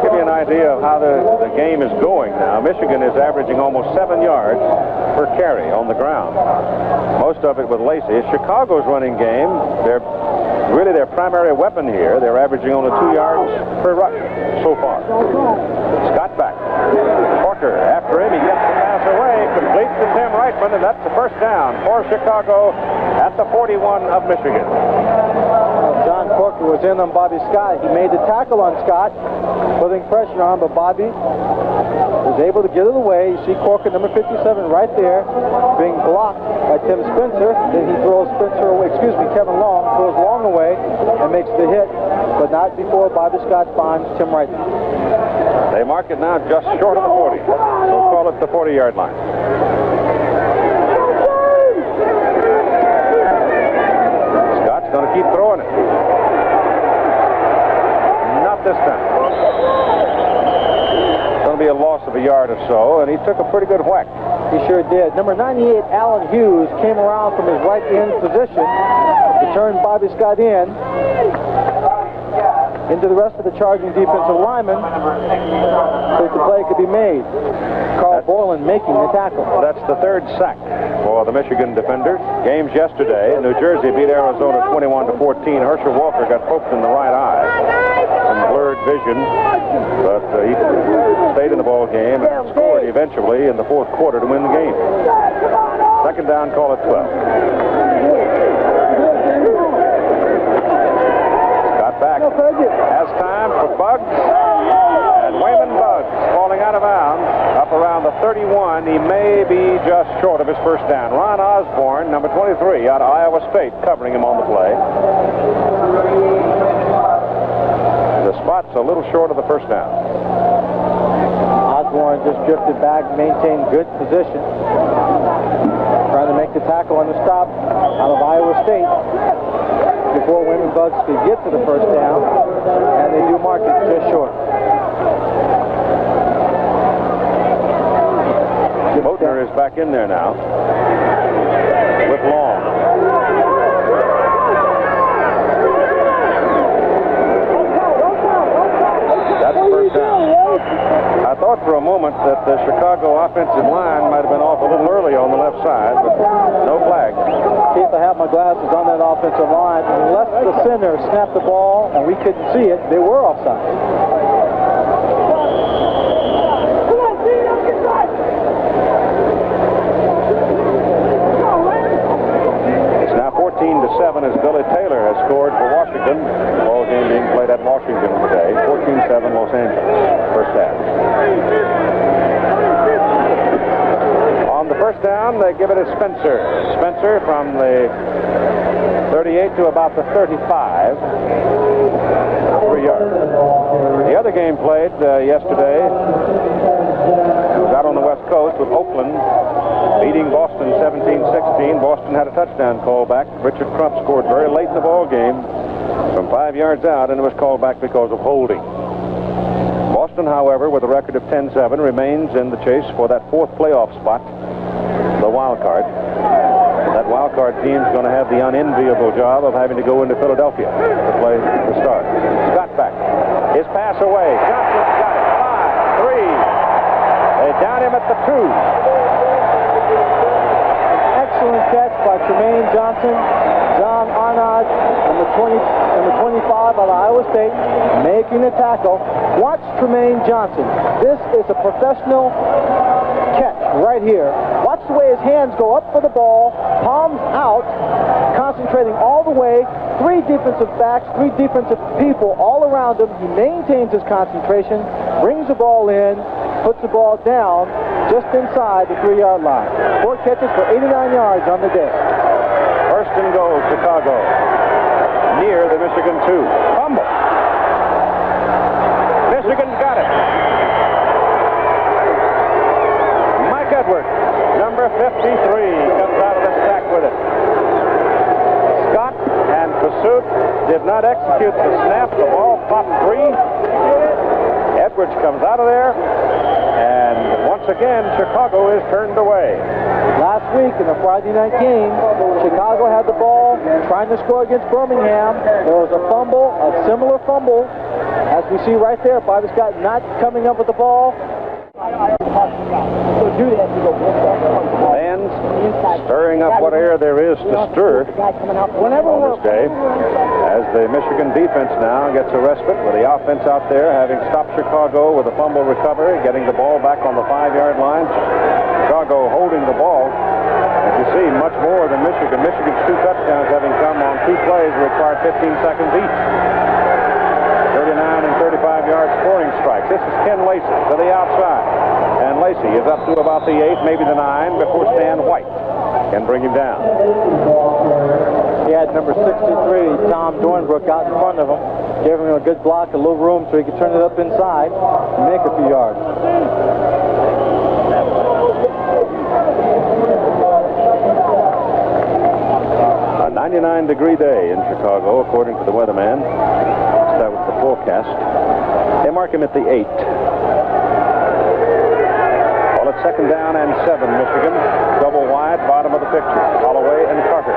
[SPEAKER 1] Give you an idea of how the game is going now. Michigan is averaging almost 7 yards per carry on the ground. Most of it with Lacy. Chicago's running game, they're really their primary weapon here. They're averaging only 2 yards per rush so far. Scott back. Corker after him. He gets the pass away. Complete to Tim Reitman, and that's the first down for Chicago at the 41 of Michigan.
[SPEAKER 2] John Corker was in on Bobby Scott. He made the tackle on Scott, putting pressure on, but Bobby was able to get it away. You see Corker, number 57, right there, being blocked by Tim Spencer. Then he throws Spencer away, Kevin Long throws Long away and makes the hit, but not before Bobby Scott finds Tim Reitman.
[SPEAKER 1] They mark it now just short of the 40, so call it the 40-yard line. Scott's going to keep throwing it. Not this time. It's going to be a loss of a yard or so, and he took a pretty good whack.
[SPEAKER 2] He sure did. Number 98, Allen Hughes, came around from his right end position to turn Bobby Scott into the rest of the charging defensive linemen so the play could be made. Carl Borland making the tackle.
[SPEAKER 1] That's the third sack for the Michigan defenders. Games yesterday. New Jersey beat Arizona 21-14. Herschel Walker got poked in the right eye. Some blurred vision, but he stayed in the ball game and scored eventually in the fourth quarter to win the game. Second down, call it 12. Back. Has time for Buggs, and Wayman Buggs falling out of bounds up around the 31. He may be just short of his first down. Ron Osborne, number 23, out of Iowa State, covering him on the play. The spot's a little short of the first down.
[SPEAKER 2] Osborne just drifted back, maintained good position, trying to make the tackle on the stop out of Iowa State before Wayman Buggs could get to the first down, and they do mark it just short.
[SPEAKER 1] Bodner is back in there now with Long. That's first down. I thought for a moment that the Chicago offensive line might have been off a little early on the left side, but no flag.
[SPEAKER 2] Keith, I have my glasses on that offensive line. Unless the center snapped the ball and we couldn't see it, they were offside.
[SPEAKER 1] It's now 14-7 as Billy Taylor has scored for Washington. The ball game being played at Washington today. 14-7 Los Angeles. First half. On the first down, they give it to Spencer. Spencer from the 38 to about the 35. 3 yards. The other game played yesterday was out on the West Coast with Oakland beating Boston 17-16. Boston had a touchdown call back. Richard Crump scored very late in the ball game from 5 yards out, and it was called back because of holding. Boston, however, with a record of 10-7, remains in the chase for that fourth playoff spot, the wild card. That wild card team is going to have the unenviable job of having to go into Philadelphia to play the start. Scott back. His pass away. Johnson's got it. 5-3. They down him at the 2.
[SPEAKER 2] Excellent catch by Tremaine Johnson. John Arnott, number 25 out of Iowa State, making the tackle. Watch Tremaine Johnson. This is a professional catch right here. Watch the way his hands go up for the ball, palms out, concentrating all the way three defensive backs, three defensive people all around him. He maintains his concentration, brings the ball in, puts the ball down just inside the 3-yard line. 4 catches for 89 yards on the day.
[SPEAKER 1] First and goal, Chicago. Near the Michigan 2. Fumble. Michigan's got it. Mike Edwards, number 53, comes out of the sack with it. Scott and Pursuit did not execute the snap. The ball popped free. Edwards comes out of there. And once again, Chicago is turned away.
[SPEAKER 2] Last week in the Friday night game, Chicago had the ball trying to score against Birmingham. There was a fumble, a similar fumble, as we see right there. Bobby Scott not coming up with the ball.
[SPEAKER 1] Fans stirring up what air there is to stir on this day, as the Michigan defense now gets a respite with the offense out there having stopped Chicago with a fumble recovery, getting the ball back on the 5-yard line. Chicago holding the ball. As you see, much more than Michigan. Michigan's 2 touchdowns having come on 2 plays required 15 seconds each. 39 and 35-yard scoring strikes. This is Ken Lacy to the outside. And Lacy is up to about the 8, maybe the 9, before Stan White can bring him down.
[SPEAKER 2] He had number 63, Tom Dornbrook, out in front of him. Gave him a good block, a little room so he could turn it up inside and make a few yards.
[SPEAKER 1] A 99-degree day in Chicago, according to the weatherman. That was the forecast. They mark him at the 8. Well, it's 2nd down and 7, Michigan. Double wide, bottom of the picture. Holloway and Carter.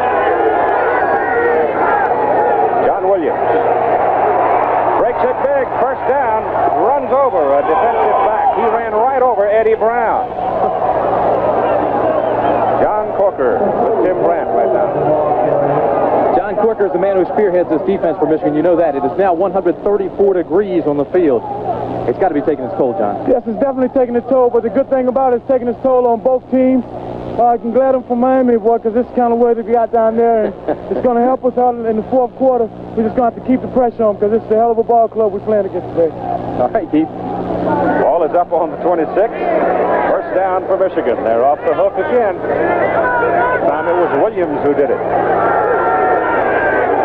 [SPEAKER 1] John Williams breaks it big. First down. Runs over a defensive back. He ran right over Eddie Brown. John Corker with Tim Brandt right now.
[SPEAKER 4] John Corker is the man who spearheads this defense for Michigan. You know that. It is now 134 degrees on the field. It's got to be taking its toll, John.
[SPEAKER 5] Yes, it's definitely taking its toll, but the good thing about it is taking its toll on both teams. I'm glad I'm from Miami, boy, because this is kind of weather we got down there, and it's going to help us out in the 4th quarter. We're just going to have to keep the pressure on, because it's a hell of a ball club we're playing against today.
[SPEAKER 4] All right, Keith.
[SPEAKER 1] Ball is up on the 26. First down for Michigan. They're off the hook again. This time it was Williams who did it.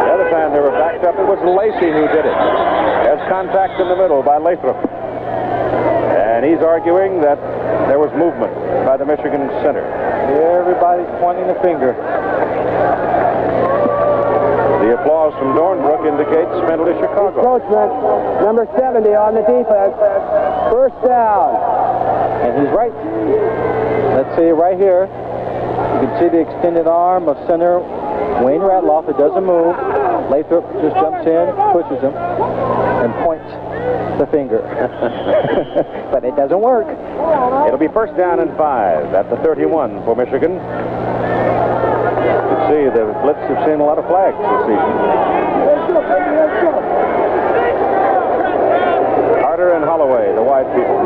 [SPEAKER 1] The other time they were backed up, it was Lacy who did it. There's contact in the middle by Lathrop. And he's arguing that there was movement by the Michigan center.
[SPEAKER 2] Everybody's pointing the finger.
[SPEAKER 1] The applause from Dornbrook indicates penalty Chicago.
[SPEAKER 3] Encroachment, number 70 on the defense. First down.
[SPEAKER 2] And he's right. Let's see right here. You can see the extended arm of center Wayne Radloff. It doesn't move. Lathrop just jumps in, pushes him, and points the finger. But it doesn't work.
[SPEAKER 1] It'll be first down and 5 at the 31 for Michigan. You can see the Blitz have seen a lot of flags this season. Carter and Holloway, the wide people.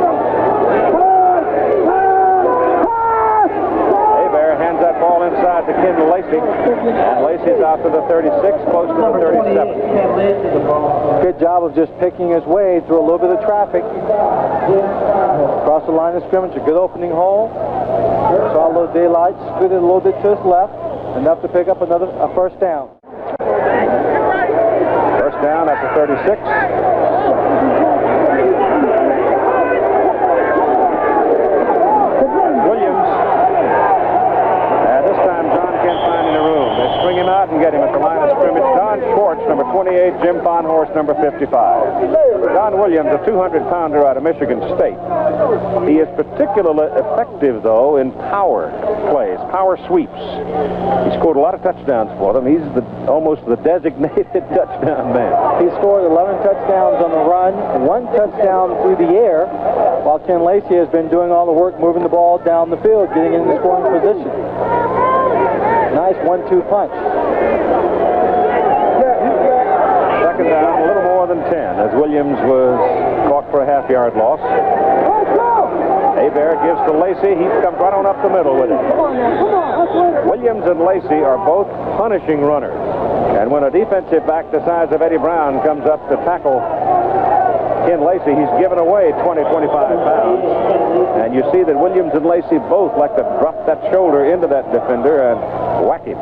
[SPEAKER 1] Hebert hands that ball inside to Ken Lacy. And Lacy's out to the 36, close to the 37.
[SPEAKER 2] Good job of just picking his way through a little bit of traffic. Across the line of scrimmage, a good opening hole. Saw a little daylight, scooted a little bit to his left, enough to pick up a first down.
[SPEAKER 1] First down at the 36. Williams. This time John can't find him in the room. They swing him out and get him at the line of scrimmage. Don Schwartz, number 28, Jim Bonhorst, number 55. Don Williams, a 200-pounder out of Michigan State. He is particularly effective, though, in power plays, power sweeps. He scored a lot of touchdowns for them. He's almost the designated touchdown man.
[SPEAKER 2] He scored 11 touchdowns on the run, 1 touchdown through the air, while Ken Lacy has been doing all the work moving the ball down the field, getting in the scoring position. Nice 1-2 punch.
[SPEAKER 1] Second down, a little more than 10, as Williams was caught for a half-yard loss. Hebert gives to Lacy. He comes right on up the middle with it. Williams and Lacy are both punishing runners. And when a defensive back the size of Eddie Brown comes up to tackle Ken Lacy, he's given away 20, 25 pounds. And you see that Williams and Lacy both like to drop that shoulder into that defender and whack him.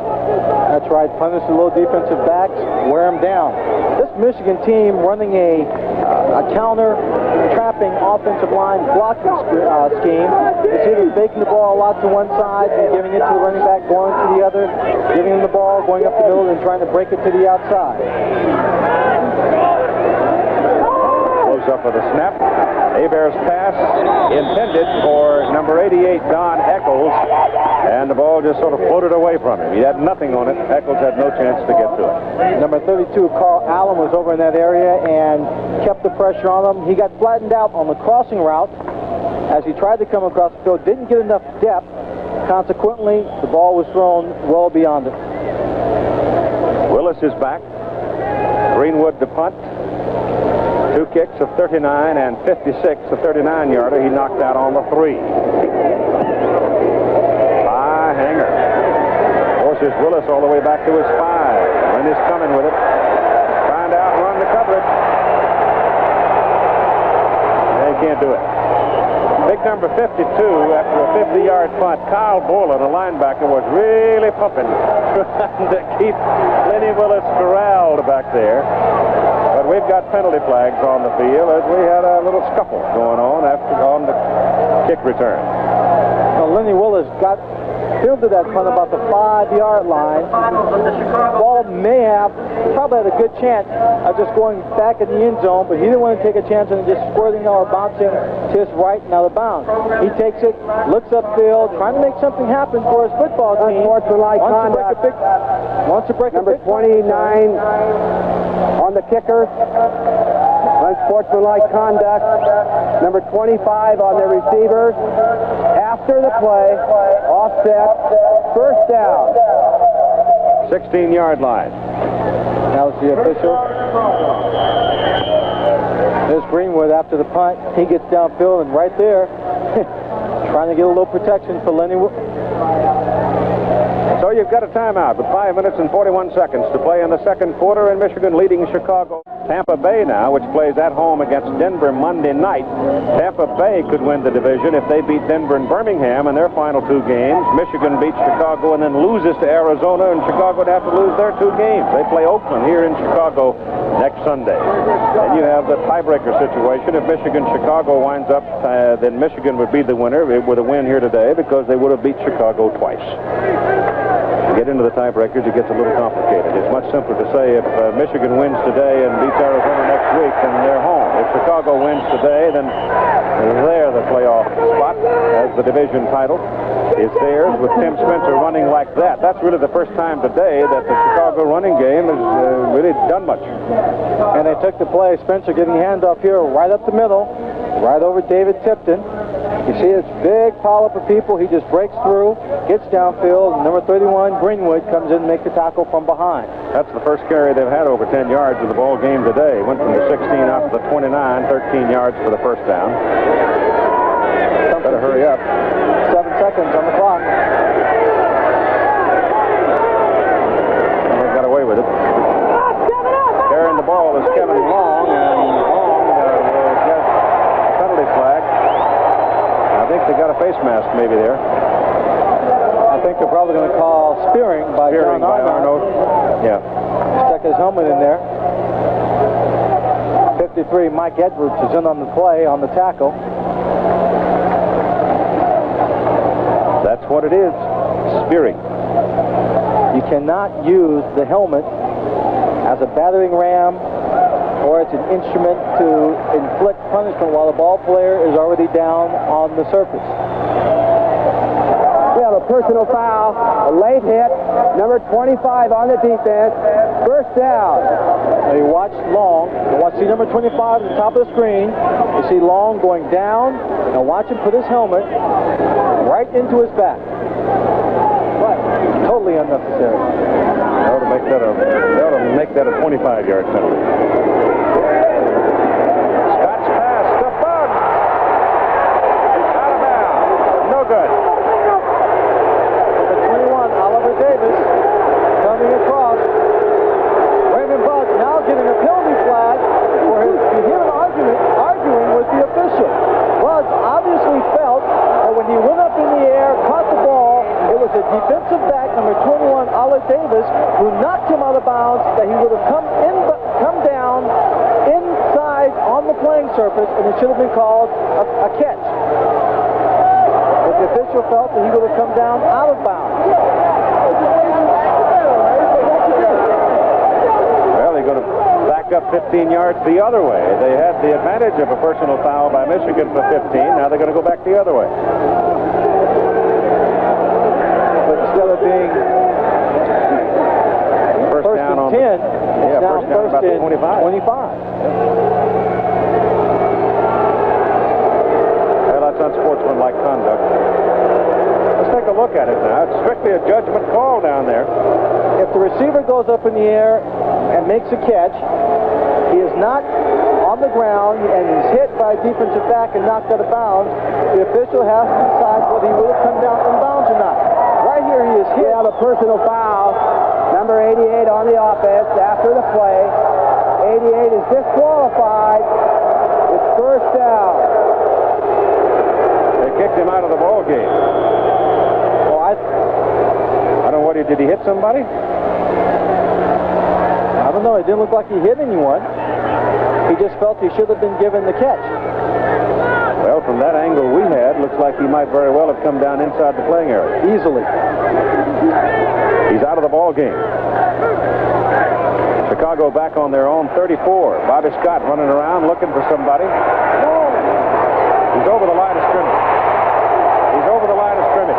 [SPEAKER 2] That's right. Punish the little defensive backs, wear them down. This Michigan team running a counter trapping offensive line blocking scheme. It's either faking the ball a lot to one side and giving it to the running back, going to the other, giving him the ball, going up the middle, and trying to break it to the outside.
[SPEAKER 1] Up with a snap. Hebert's pass intended for number 88, Don Eccles, and the ball just sort of floated away from him. He had nothing on it. Eccles had no chance to get to it.
[SPEAKER 2] Number 32, Carl Allen, was over in that area and kept the pressure on him. He got flattened out on the crossing route as he tried to come across the field. Didn't get enough depth. Consequently, the ball was thrown well beyond it.
[SPEAKER 1] Willis is back. Greenwood to punt. 2 kicks of 39 and 56, a 39-yarder. He knocked out on the 3. High hanger. Forces Willis all the way back to his 5. Lynn is coming with it. Trying to outrun the coverage. They can't do it. Big number 52, after a 50-yard punt, Kyle Borland, a linebacker, was really pumping, trying to keep Lenny Willis corralled back there. But we've got penalty flags on the field as we had a little scuffle going on on the kick return.
[SPEAKER 2] Now, Lenny Willis got fielded that punt about the 5-yard line. Ball may have probably had a good chance of just going back in the end zone, but he didn't want to take a chance on it just squirting or bouncing to his right and out of bounds. He takes it, looks upfield, trying to make something happen for his football team.
[SPEAKER 3] Unsportsmanlike conduct.
[SPEAKER 2] Wants to break
[SPEAKER 3] number 29 on the kicker. Unsportsmanlike conduct. Number 25 on the receiver. After the play, offset, first down.
[SPEAKER 1] 16-yard line.
[SPEAKER 2] That was the official. There's Greenwood after the punt. He gets downfield and right there, trying to get a little protection for Lenny.
[SPEAKER 1] So you've got a timeout with 5 minutes and 41 seconds to play in the second quarter, and Michigan leading Chicago. Tampa Bay now, which plays at home against Denver Monday night. Tampa Bay could win the division if they beat Denver and Birmingham in their final 2 games. Michigan beats Chicago and then loses to Arizona, and Chicago would have to lose their 2 games. They play Oakland here in Chicago next Sunday. Then you have the tiebreaker situation. If Michigan-Chicago winds up, then Michigan would be the winner with a win here today because they would have beat Chicago twice. Get into the tiebreakers, it gets a little complicated. It's much simpler to say if Michigan wins today and beats Arizona next week, then they're home. If Chicago wins today, then they're the playoff spot as the division title is theirs with Tim Spencer running like that. That's really the first time today that the Chicago running game has really done much.
[SPEAKER 2] And they took the play. Spencer getting a handoff here right up the middle, right over David Tipton. You see this big pile-up of people. He just breaks through, gets downfield, and number 31, Greenwood, comes in and makes the tackle from behind.
[SPEAKER 1] That's the first carry they've had over 10 yards of the ball game today. Went from the 16 out to the 29, 13 yards for the first down. Better hurry up.
[SPEAKER 2] 7 seconds on the clock.
[SPEAKER 1] And they got away with it. Carrying the ball is Kevin Long, and Long will get a penalty flag. I think they got a face mask maybe there.
[SPEAKER 2] I think they're probably going to call spearing by John Arnold.
[SPEAKER 1] Yeah.
[SPEAKER 2] Stuck his helmet in there. 53, Mike Edwards is in on the play, on the tackle.
[SPEAKER 1] That's what it is. Spearing.
[SPEAKER 2] You cannot use the helmet as a battering ram or it's an instrument to inflict punishment while the ball player is already down on the surface.
[SPEAKER 3] We have a personal foul, a late hit, number 25 on the defense, first down.
[SPEAKER 2] Now you watch Long, see number 25 at the top of the screen. You see Long going down, and watch him put his helmet right into his back. Totally unnecessary.
[SPEAKER 1] They ought to make that a 25-yard penalty. Scott's pass to Bug. Out of bounds. No good.
[SPEAKER 2] Number 21, Oliver Davis, coming across. one, Ale Davis, who knocked him out of bounds, that he would have come down inside on the playing surface, and it should have been called a catch. But the official felt that he would have come down out of bounds.
[SPEAKER 1] Well, they're going to back up 15 yards the other way. They had the advantage of a personal foul by Michigan for 15. Now they're going to go back the other way.
[SPEAKER 2] But instead of being first down on 10, it's now
[SPEAKER 1] first down about the 25. Well, that's unsportsmanlike conduct. Let's take a look at it now. It's strictly a judgment call down there.
[SPEAKER 2] If the receiver goes up in the air and makes a catch, he is not on the ground and he's hit by a defensive back and knocked out of bounds, the official has to decide whether he will have come down in bounds or not. Right here he is hit.
[SPEAKER 3] We have a personal foul. Number 88 on the offense after the play. 88 is disqualified. It's first down.
[SPEAKER 1] They kicked him out of the ball game.
[SPEAKER 2] Oh,
[SPEAKER 1] I don't know what he did. He hit somebody?
[SPEAKER 2] I don't know. It didn't look like he hit anyone. He just felt he should have been given the catch.
[SPEAKER 1] Well, from that angle we had, looks like he might very well have come down inside the playing area.
[SPEAKER 2] Easily.
[SPEAKER 1] He's out of the ball game. Chicago back on their own 34. Bobby Scott running around looking for somebody. He's over the line of scrimmage. He's over the line of scrimmage.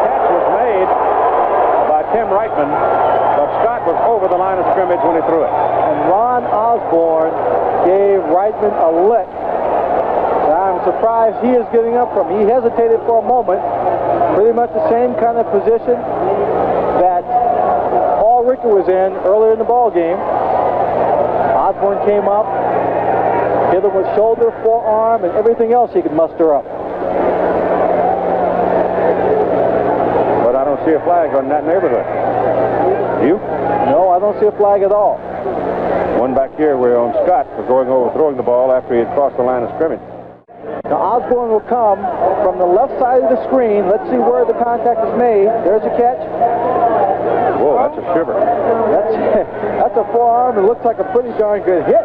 [SPEAKER 1] Catch was made by Tim Reitman, but Scott was over the line of scrimmage when he threw it.
[SPEAKER 2] And Ron Osborne gave Reitman a lick. I'm surprised he is getting up from. He hesitated for a moment. Pretty much the same kind of position that Paul Ricker was in earlier in the ball game. Osborne came up, hit him with shoulder, forearm, and everything else he could muster up.
[SPEAKER 1] But I don't see a flag on that neighborhood. You?
[SPEAKER 2] No, I don't see a flag at all.
[SPEAKER 1] One back here we're on Scott for going over throwing the ball after he had crossed the line of scrimmage.
[SPEAKER 2] Now Osborne will come from the left side of the screen. Let's see where the contact is made. There's a catch.
[SPEAKER 1] Whoa, that's a shiver.
[SPEAKER 2] That's a forearm. It looks like a pretty darn good hit.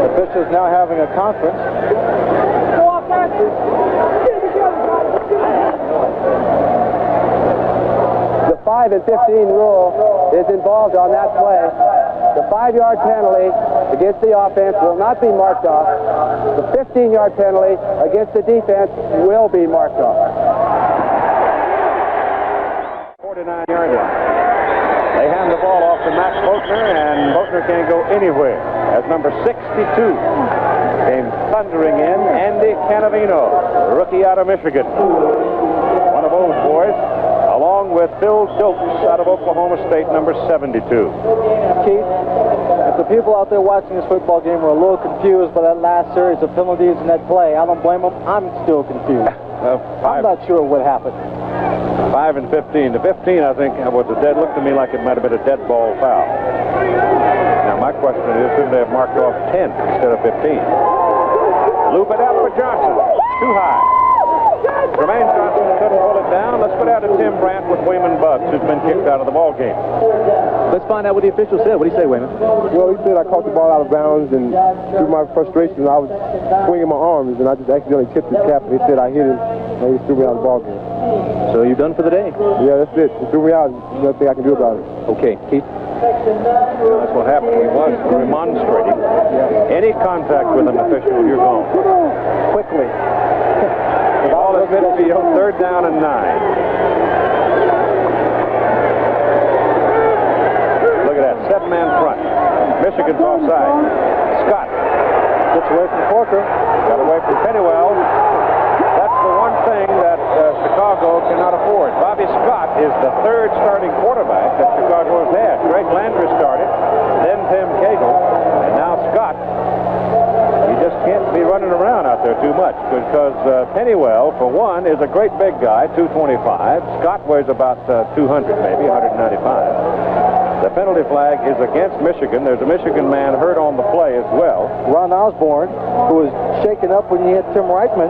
[SPEAKER 2] The officials now having a conference.
[SPEAKER 3] The 5 and 15 rule is involved on that play. The 5-yard penalty against the offense will not be marked off. The 15-yard penalty against the defense will be marked off.
[SPEAKER 1] 49-yard line. They hand the ball off to Matt Boatner, and Boatner can't go anywhere. As number 62 came thundering in, Andy Canavino, rookie out of Michigan. One of those boys, along with Phil Dilks out of Oklahoma State, number 72.
[SPEAKER 2] Keith, if the people out there watching this football game were a little confused by that last series of penalties in that play, I don't blame them. I'm still confused. I'm not sure what happened.
[SPEAKER 1] 5 and 15. The 15, I think, was a dead. Looked to me like it might have been a dead ball foul. Now, my question is, shouldn't they have marked off 10 instead of 15? Loop it up for Johnson. Too high. Jermaine Johnson couldn't pull it down. Let's go down to Tim Brandt with Wayman Bubbs, who's been kicked out of the ball game.
[SPEAKER 4] Let's find out what the official said. What did he say, Wayman?
[SPEAKER 6] Well, he said I caught the ball out of bounds, and through my frustration, I was swinging my arms, and I just accidentally tipped his cap, and he said I hit him, and he threw me out of the ball game.
[SPEAKER 4] So you're done for the day?
[SPEAKER 6] Yeah, that's it. He threw me out. There's nothing I can do about it.
[SPEAKER 4] Okay, Keith?
[SPEAKER 1] That's what happened. He was remonstrating. Any contact with an official, you're gone.
[SPEAKER 2] Quickly.
[SPEAKER 1] The ball is midfield, 3rd down and 9. Look at that, 7-man front. Michigan's offside. Scott
[SPEAKER 2] Gets away from Corker.
[SPEAKER 1] got away from Pennywell. That's the one thing that Chicago cannot afford. Bobby Scott is the 3rd starting quarterback that Chicago has had. Greg Landry started, then Tim Cagle, and now Scott. He just can't be running around out there too much because Pennywell, for one, is a great big guy, 225. Scott weighs about 200, maybe 195. The penalty flag is against Michigan. There's a Michigan man hurt on the play as well.
[SPEAKER 2] Ron Osborne, who was shaken up when he hit Tim Reichman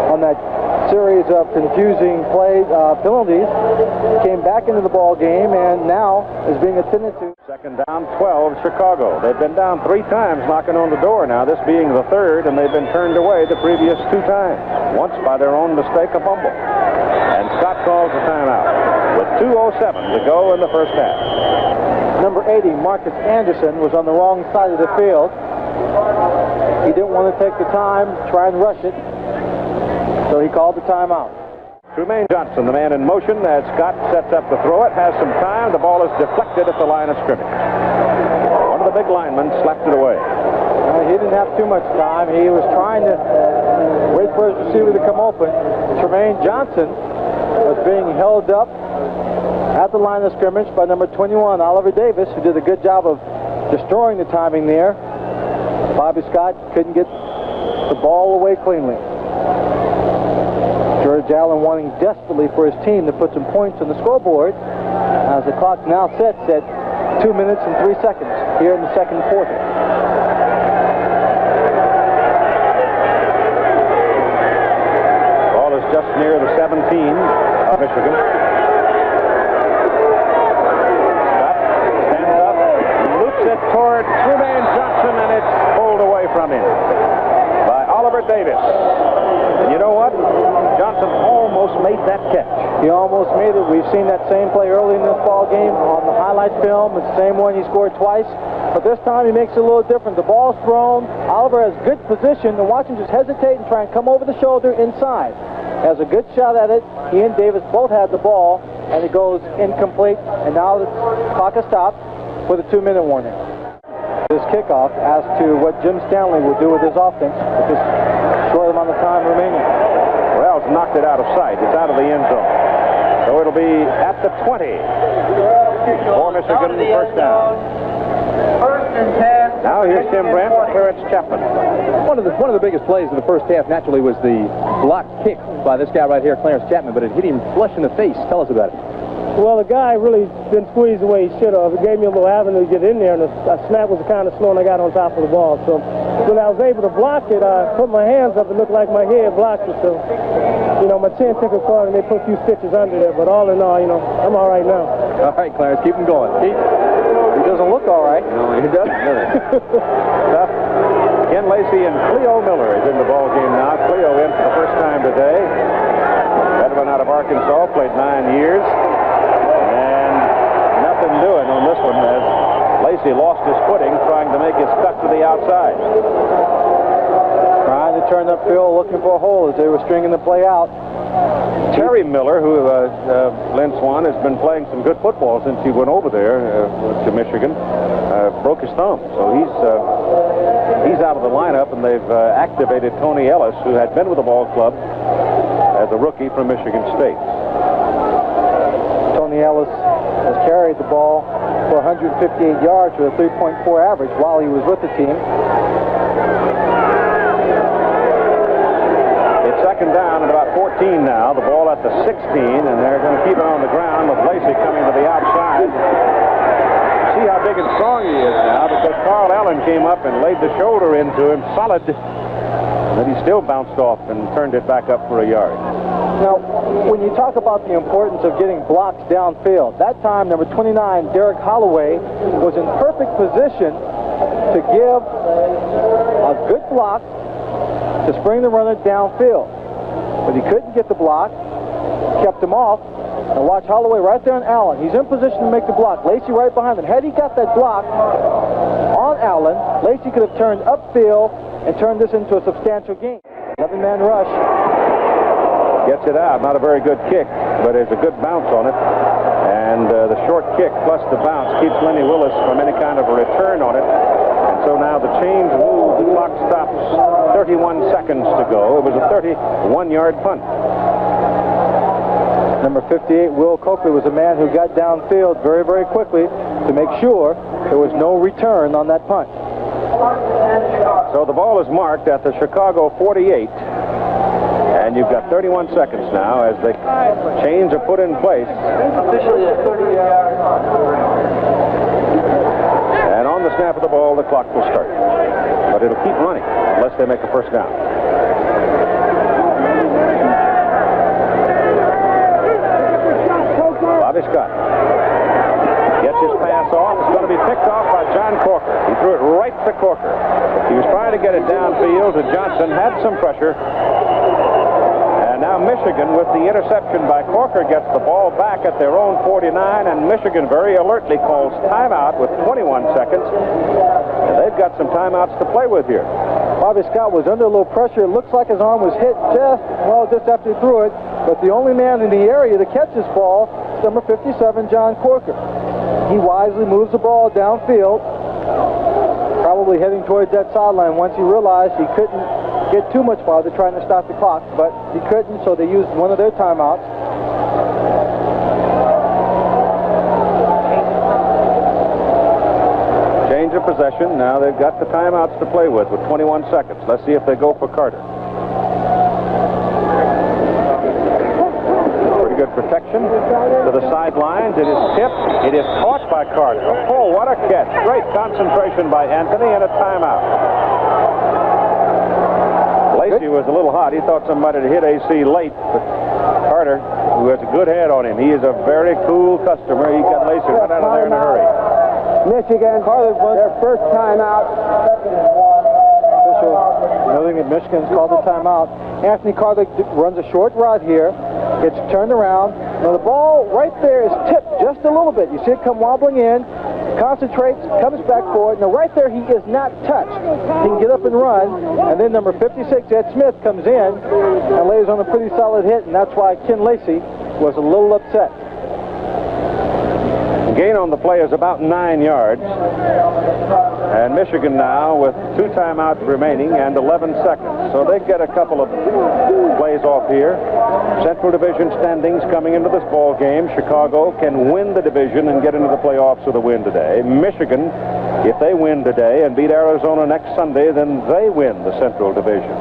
[SPEAKER 2] on that series of confusing penalties, came back into the ball game and now is being attended to.
[SPEAKER 1] Second down, 12, Chicago. They've been down 3 times knocking on the door now, this being the 3rd, and they've been turned away the previous 2 times. Once by their own mistake, a fumble. And Scott calls the timeout with 2:07 to go in the first half.
[SPEAKER 2] Number 80, Marcus Anderson, was on the wrong side of the field. He didn't want to take the time, try and rush it, so he called the timeout.
[SPEAKER 1] Trumaine Johnson, the man in motion, as Scott sets up to throw it, has some time. The ball is deflected at the line of scrimmage. One of the big linemen slapped it away.
[SPEAKER 2] He didn't have too much time. He was trying to wait for his receiver to come open. Trumaine Johnson was being held up at the line of scrimmage by number 21, Oliver Davis, who did a good job of destroying the timing there. Bobby Scott couldn't get the ball away cleanly. George Allen wanting desperately for his team to put some points on the scoreboard as the clock now sets at 2 minutes and 3 seconds here in the second quarter.
[SPEAKER 1] Ball is just near the 17 of Michigan. Scott stands up, loops it toward Trumaine Johnson, and it's pulled away from him by Oliver Davis. And you know what? Johnson almost made that catch.
[SPEAKER 2] He almost made it. We've seen that same play early in this ball game on the highlight film. It's the same one he scored twice. But this time he makes it a little different. The ball's thrown. Oliver has good position, and watch him just hesitate and try and come over the shoulder inside. Has a good shot at it. He and Davis both had the ball, and it goes incomplete. And now the clock is stopped with a 2-minute warning. This kickoff as to what Jim Stanley will do with his offense with this short amount of time remaining.
[SPEAKER 1] Wells knocked it out of sight. It's out of the end zone. So it'll be at the 20 for Michigan, first down. Now here's Tim Brent, Clarence Chapman.
[SPEAKER 4] One of the biggest plays in the first half naturally was the blocked kick by this guy right here, Clarence Chapman, but it hit him flush in the face. Tell us about it.
[SPEAKER 5] Well, the guy really didn't squeeze the way he should have. It gave me a little avenue to get in there, and the snap was kind of slow, and I got on top of the ball. So when I was able to block it, I put my hands up. It looked like my head blocked it. So, you know, my chin took a fall, and they put a few stitches under there. But all in all, you know, I'm all right now.
[SPEAKER 4] All right, Clarence, keep him going.
[SPEAKER 2] He doesn't look all right.
[SPEAKER 1] No, he doesn't, really. Ken Lacy and Cleo Miller is in the ball game now. Cleo in for the first time today. Veteran out of Arkansas, played 9 years. Doing on this one as Lacy lost his footing trying to make his cut to the outside.
[SPEAKER 2] Trying to turn upfield, looking for a hole as they were stringing the play out.
[SPEAKER 1] Terry Miller, who Lynn Swan has been playing some good football since he went over there to Michigan, broke his thumb. So he's out of the lineup, and they've activated Tony Ellis, who had been with the ball club as a rookie from Michigan State.
[SPEAKER 2] Tony Ellis has carried the ball for 158 yards with a 3.4 average while he was with the team.
[SPEAKER 1] It's second down and about 14 now. The ball at the 16, and they're going to keep it on the ground with Lacy coming to the outside. See how big and strong he is now, because Carl Allen came up and laid the shoulder into him solid. But he still bounced off and turned it back up for a yard.
[SPEAKER 2] Now, when you talk about the importance of getting blocks downfield, that time number 29, Derek Holloway, was in perfect position to give a good block to spring the runner downfield. But he couldn't get the block, kept him off. And watch Holloway right there on Allen. He's in position to make the block. Lacy right behind him. Had he got that block on Allen, Lacy could have turned upfield and turned this into a substantial gain. 11-man rush.
[SPEAKER 1] Gets it out. Not a very good kick, but there's a good bounce on it. And the short kick plus the bounce keeps Lenny Willis from any kind of a return on it. And so now the chains move. The clock stops. 31 seconds to go. It was a 31-yard punt.
[SPEAKER 2] Number 58, Will Coakley, was a man who got downfield very, very quickly to make sure there was no return on that punt.
[SPEAKER 1] So the ball is marked at the Chicago 48. And you've got 31 seconds now as the chains are put in place.
[SPEAKER 3] Officially a 30-yard punt.
[SPEAKER 1] snap of the ball, the clock will start. But it'll keep running unless they make a first down. Bobby Scott gets his pass off. It's going to be picked off by John Corker. He threw it right to Corker. He was trying to get it downfield, and Johnson had some pressure. And now Michigan, with the interception by Corker, gets the ball back at their own 49, and Michigan very alertly calls timeout with 21 seconds. And they've got some timeouts to play with here.
[SPEAKER 2] Bobby Scott was under a little pressure. It looks like his arm was hit just after he threw it. But the only man in the area to catch this ball is number 57, John Corker. He wisely moves the ball downfield, probably heading towards that sideline once he realized he couldn't get too much farther trying to stop the clock, but he couldn't, so they used one of their timeouts.
[SPEAKER 1] Change of possession. Now they've got the timeouts to play with 21 seconds. Let's see if they go for Carter. Pretty good protection to the sidelines. It is tipped. It is caught by Carter. Oh, what a catch. Great concentration by Anthony, and a timeout. Lacy was a little hot. He thought somebody had hit AC late, but Carter, who has a good head on him, he is a very cool customer. He got Lacy right out of there in a hurry.
[SPEAKER 3] Michigan, their first timeout.
[SPEAKER 2] Official noting that Michigan's called the timeout. Anthony Carter runs a short route here. It's turned around. Now the ball right there is tipped just a little bit. You see it come wobbling in, concentrates, comes back for it. Now right there he is not touched. He can get up and run. And then number 56, Ed Smith, comes in and lays on a pretty solid hit. And that's why Ken Lacy was a little upset.
[SPEAKER 1] Gain on the play is about 9 yards. And Michigan now with 2 timeouts remaining and 11 seconds. So they get a couple of plays off here. Central Division standings coming into this ball game. Chicago can win the division and get into the playoffs with a win today. Michigan, if they win today and beat Arizona next Sunday, then they win the Central Division.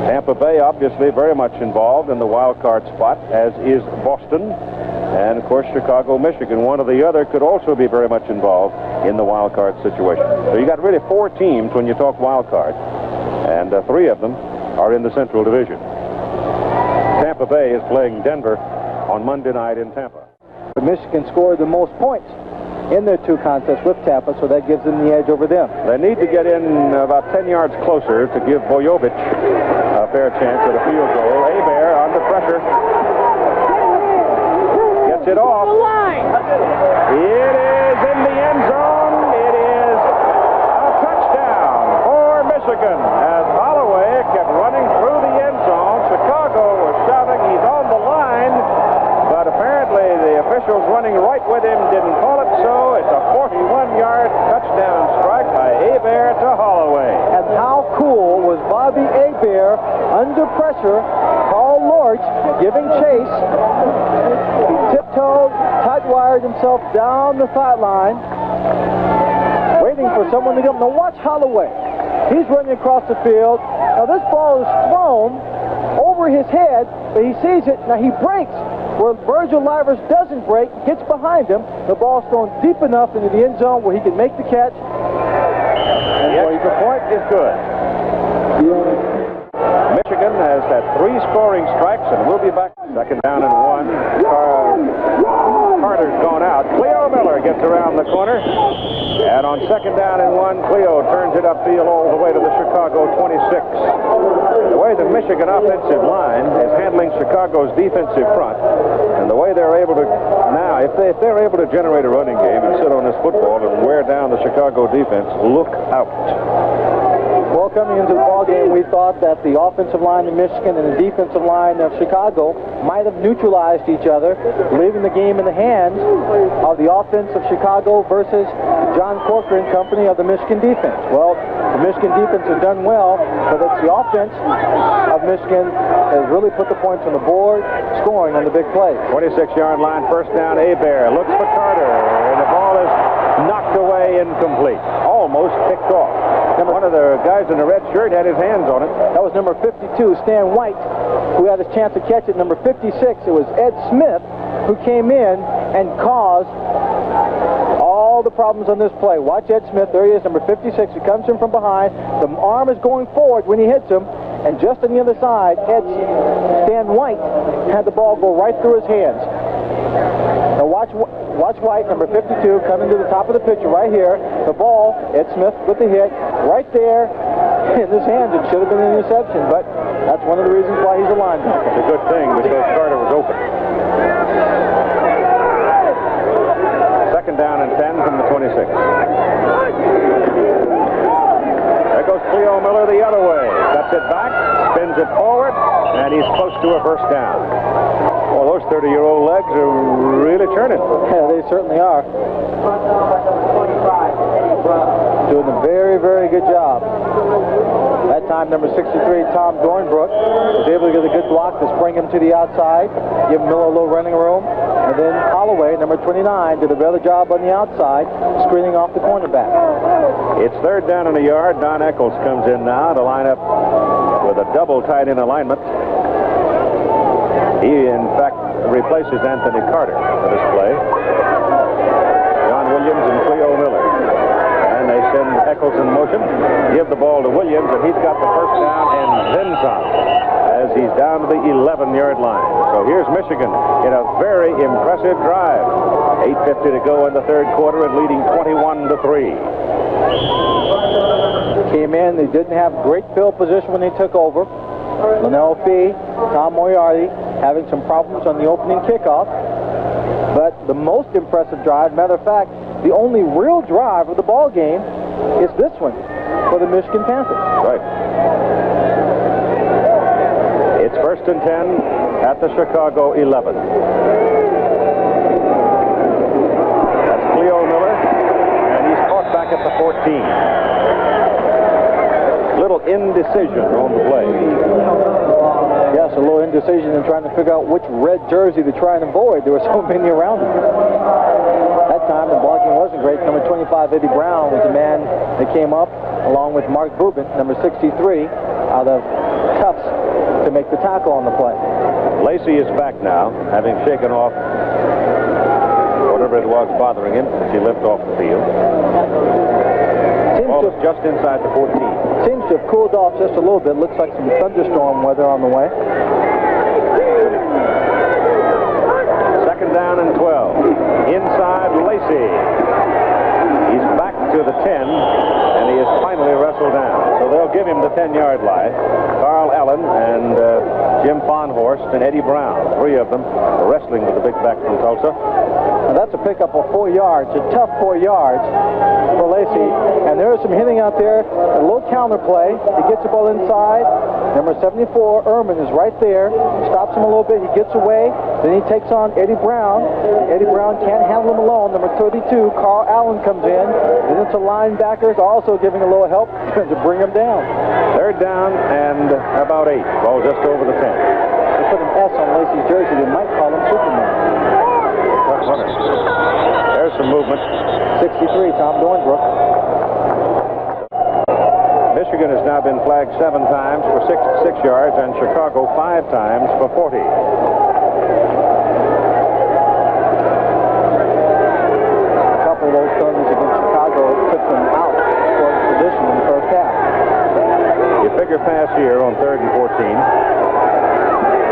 [SPEAKER 1] Tampa Bay obviously very much involved in the wild card spot, as is Boston. And, of course, Chicago, Michigan, one or the other, could also be very much involved in the wild card situation. So you got really 4 teams when you talk wild card, and 3 of them are in the Central Division. Tampa Bay is playing Denver on Monday night in Tampa.
[SPEAKER 2] But Michigan scored the most points in their 2 contests with Tampa, so that gives them the edge over them.
[SPEAKER 1] They need to get in about 10 yards closer to give Bojovic a fair chance at a field goal. Hebert under pressure. It off. It is in the end zone. It is a touchdown for Michigan as Holloway kept running through the end zone. Chicago was shouting he's on the line, but apparently the officials running right with him didn't call it so. It's a 41-yard touchdown strike by Hebert to Holloway.
[SPEAKER 2] And how cool was Bobby Hebert under pressure? Paul Lorch giving chase. He tiptoed, tight-wired himself down the sideline, waiting for someone to come. Now watch Holloway. He's running across the field. Now this ball is thrown over his head, but he sees it. Now he breaks where Virgil Livers doesn't break, gets behind him. The ball's thrown deep enough into the end zone where he can make the catch.
[SPEAKER 1] And the extra point is good. Michigan has had 3 scoring strikes, and we'll be back. Second down and 1. Carter's gone out. Cleo Miller gets around the corner. And on second down and 1, Cleo turns it upfield all the way to the Chicago 26. The way the Michigan offensive line is handling Chicago's defensive front, and the way they're able to now, if they're able to generate a running game and sit on this football and wear down the Chicago defense, look out.
[SPEAKER 2] Well, coming into the ballgame, we thought that the offensive line of Michigan and the defensive line of Chicago might have neutralized each other, leaving the game in the hands of the offense of Chicago versus John Corker and company of the Michigan defense. Well, the Michigan defense has done well, but it's the offense of Michigan has really put the points on the board, scoring on the big plays.
[SPEAKER 1] 26-yard line, first down. Hebert looks for Carter, and the ball is knocked away incomplete. Almost picked off. One of the guys in the red shirt had his hands on it.
[SPEAKER 2] That was number 52, Stan White, who had a chance to catch it. Number 56, it was Ed Smith, who came in and caused all all the problems on this play. Watch Ed Smith. There he is, number 56. He comes in from behind. The arm is going forward when he hits him. And just on the other side, Stan White had the ball go right through his hands. Now watch White, number 52, coming to the top of the picture right here. The ball, Ed Smith with the hit, right there in his hands. It should have been an interception, but that's one of the reasons why he's a linebacker.
[SPEAKER 1] It's a good thing because Carter was open. Second down and 10 from the 26. There goes Cleo Miller the other way. Cuts it back, spins it forward, and he's close to a first down. Well, those 30-year-old legs are really turning.
[SPEAKER 2] Yeah, they certainly are. Doing a very, very good job. That time, number 63, Tom Dornbrook, was able to get a good block to spring him to the outside, give Miller a little running room, and then Holloway, number 29, did a better job on the outside, screening off the cornerback.
[SPEAKER 1] It's third down and a yard. Don Eccles comes in now to line up with a double tight end alignment. He, in fact, replaces Anthony Carter for this play. John Williams and Cleo Miller. And they send Eccles in motion, give the ball to Williams, and he's got the first down and then some as he's down to the 11-yard line. So here's Michigan in a very impressive drive. 8:50 to go in the third quarter and leading 21-3.
[SPEAKER 2] Came in, they didn't have great field position when they took over. Linnell Fee, Tom Moriarty having some problems on the opening kickoff. But the most impressive drive, matter of fact, the only real drive of the ball game is this one for the Michigan Panthers.
[SPEAKER 1] Right. It's first and 10 at the Chicago 11. That's Cleo Miller, and he's caught back at the 14. Little indecision on the play.
[SPEAKER 2] Yes, a little indecision in trying to figure out which red jersey to try and avoid. There were so many around him. That time, the blocking wasn't great. Number 25, Eddie Brown, was the man that came up, along with Mark Bubin, number 63, out of Tufts, to make the tackle on the play.
[SPEAKER 1] Lacy is back now, having shaken off whatever it was bothering him as he left off the field. Ball is just inside the 14.
[SPEAKER 2] Seems to have cooled off just a little bit. Looks like some thunderstorm weather on the way.
[SPEAKER 1] Second down and 12. Inside Lacy. He's back to the 10, and he is finally wrestled down. So they'll give him the 10-yard line. Carl Allen and Jim Fonhorst and Eddie Brown, three of them wrestling with the big back from Tulsa.
[SPEAKER 2] And that's a pickup of 4 yards, a tough 4 yards for Lacy. And there is some hitting out there, a little counter play. He gets the ball inside. Number 74, Ehrman, is right there. Stops him a little bit. He gets away. Then he takes on Eddie Brown. Eddie Brown can't handle him alone. Number 32, Carl Allen, comes in. And it's a linebackers also giving a little help to bring him down.
[SPEAKER 1] Third down and about 8. Ball just over the 10.
[SPEAKER 2] They put an S on Lacy's jersey. They might call him Superman.
[SPEAKER 1] There's some movement.
[SPEAKER 2] 63, Tom Dornbrook.
[SPEAKER 1] Michigan has now been flagged 7 times for 6 yards, and Chicago 5 times for 40. A
[SPEAKER 2] couple of those penalties against Chicago took them out for position in the first half.
[SPEAKER 1] You figure pass here on 3rd and 14.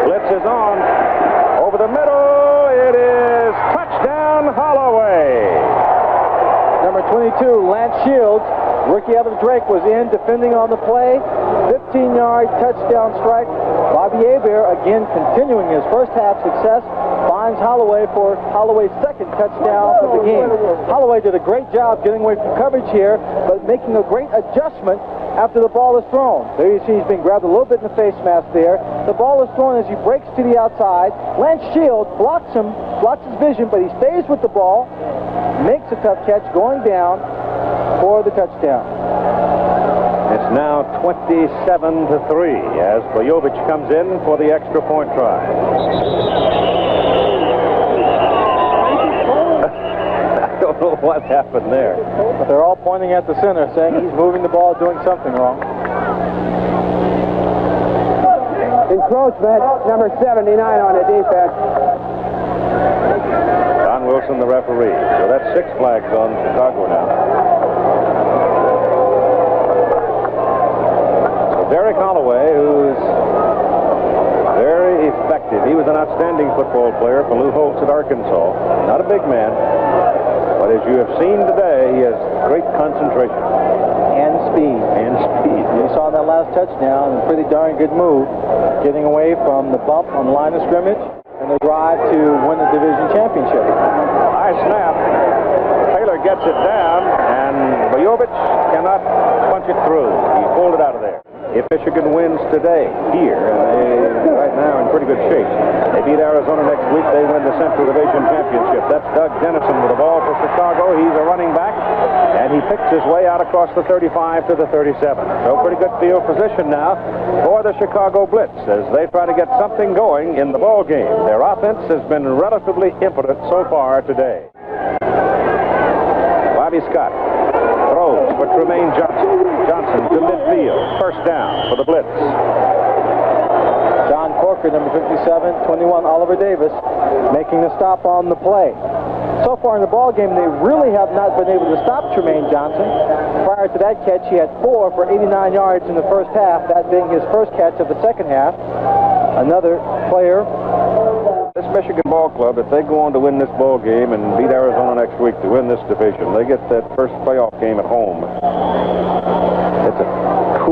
[SPEAKER 1] Blitz is on. Over the middle. It is touchdown Holloway.
[SPEAKER 2] Number 22, Lance Shields. Rookie out of Drake was in, defending on the play. 15-yard touchdown strike. Bobby Hebert, again continuing his first half success, finds Holloway for Holloway's second touchdown of the game. Holloway did a great job getting away from coverage here, but making a great adjustment after the ball is thrown. There you see he's being grabbed a little bit in the face mask there. The ball is thrown as he breaks to the outside. Lance Shields blocks him, blocks his vision, but he stays with the ball, makes a tough catch going down for the touchdown.
[SPEAKER 1] It's now 27-3 as Bojovic comes in for the extra point try. I don't know what happened there.
[SPEAKER 2] But they're all pointing at the center, saying he's moving the ball, doing something wrong.
[SPEAKER 3] Encroachment, number 79 on the defense.
[SPEAKER 1] Don Wilson, the referee. So that's 6 flags on Chicago now. So Derek Holloway, who's very effective. He was an outstanding football player for Lou Holtz at Arkansas. Not a big man, but as you have seen today, he has great concentration.
[SPEAKER 2] And speed.
[SPEAKER 1] And speed.
[SPEAKER 2] You saw that last touchdown, a pretty darn good move, getting away from the bump on the line of scrimmage and the drive to win the division championship.
[SPEAKER 1] High snap. Taylor gets it down, and Boyovich cannot punch it through. He pulled it out of there. If Michigan wins today here, and they right now in pretty good shape, they beat Arizona next week, they win the Central Division Championship. That's Doug Dennison with the ball for Chicago. He's a running back, and he picks his way out across the 35 to the 37. So pretty good field position now for the Chicago Blitz as they try to get something going in the ball game. Their offense has been relatively impotent so far today. Bobby Scott throws for Tremaine Johnson. Johnson to midfield. First down for the Blitz.
[SPEAKER 2] John Corker, number 57, 21, Oliver Davis, making the stop on the play. So far in the ball game, they really have not been able to stop Tremaine Johnson. Prior to that catch, he had 4 for 89 yards in the first half, that being his first catch of the second half. Another player.
[SPEAKER 1] This Michigan ball club, if they go on to win this ball game and beat Arizona next week to win this division, they get that first playoff game at home. It's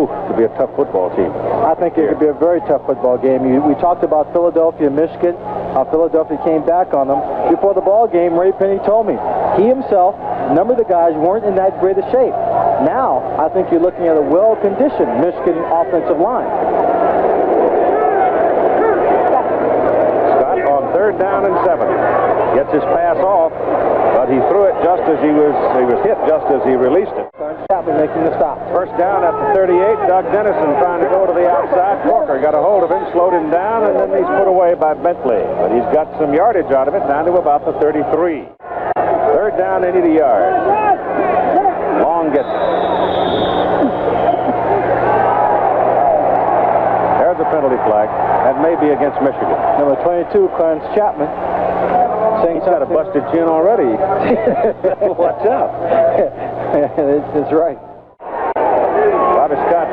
[SPEAKER 1] to be a tough football team.
[SPEAKER 2] I think it could be a very tough football game. We talked about Philadelphia, Michigan, how Philadelphia came back on them. Before the ball game, Ray Penny told me he himself, a number of the guys weren't in that great a shape. Now, I think you're looking at a well-conditioned Michigan offensive line.
[SPEAKER 1] Third down and 7. Gets his pass off, but he threw it just as he was hit just as he released it.
[SPEAKER 2] Chapman making the stop.
[SPEAKER 1] First down at the 38. Doug Dennison trying to go to the outside. Corker got a hold of him, slowed him down, and then he's put away by Bentley. But he's got some yardage out of it, down to about the 33. Third down and 80 yards. Long gets it. There's a penalty flag. That may be against Michigan.
[SPEAKER 2] Number 22, Clarence Chapman.
[SPEAKER 1] He's got a busted chin already. Watch out.
[SPEAKER 2] That's right.
[SPEAKER 1] Bobby Scott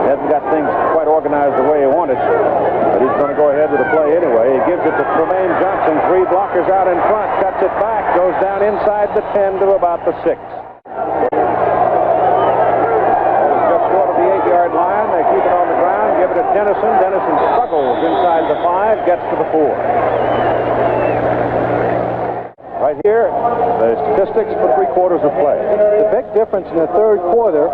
[SPEAKER 1] hasn't got things quite organized the way he wanted, but he's going to go ahead with the play anyway. He gives it to Tremaine Johnson. 3 blockers out in front. Cuts it back. Goes down inside the 10 to about the 6. Just short of the 8-yard line. They keep it on the ground. Give it to Dennison. Dennison struggles inside the 5. Gets to the 4. Right here, the statistics for 3 quarters of play.
[SPEAKER 2] The big difference in the third quarter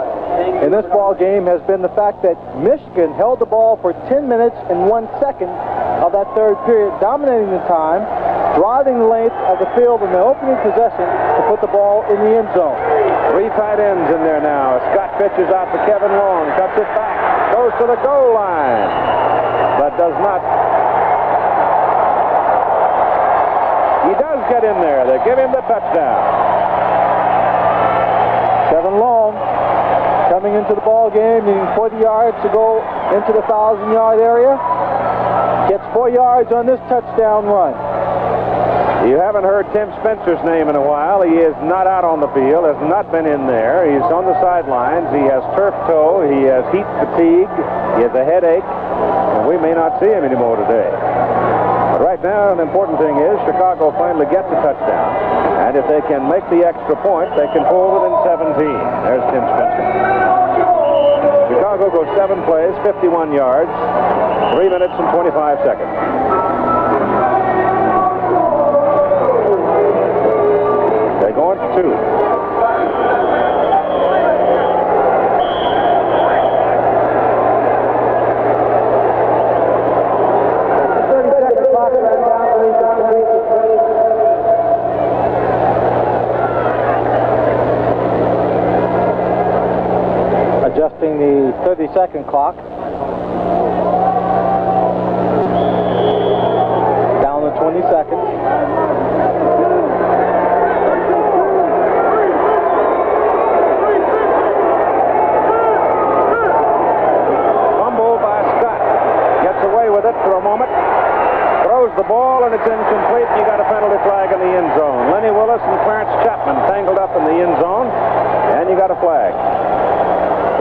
[SPEAKER 2] in this ball game has been the fact that Michigan held the ball for 10 minutes and 1 second of that third period, dominating the time, driving the length of the field in the opening possession to put the ball in the end zone.
[SPEAKER 1] 3 tight ends in there now. Scott pitches out to Kevin Long, cuts it back, goes to the goal line, but does not. He does get in there. They give him the touchdown.
[SPEAKER 2] Kevin Long coming into the ball game, needing 40 yards to go into the 1,000-yard area. Gets 4 yards on this touchdown run.
[SPEAKER 1] You haven't heard Tim Spencer's name in a while. He is not out on the field, has not been in there. He's on the sidelines. He has turf toe. He has heat fatigue. He has a headache. And we may not see him anymore today. But right now, an important thing is Chicago finally gets a touchdown. And if they can make the extra point, they can pull within 17. There's Tim Spencer. Chicago goes 7 plays, 51 yards, 3 minutes and 25 seconds. They go on to 2.
[SPEAKER 2] Adjusting the 30-second clock. Down to 20 seconds.
[SPEAKER 1] Fumble by Scott. Gets away with it for a moment. Throws the ball and it's incomplete. You got a penalty flag in the end zone. flag.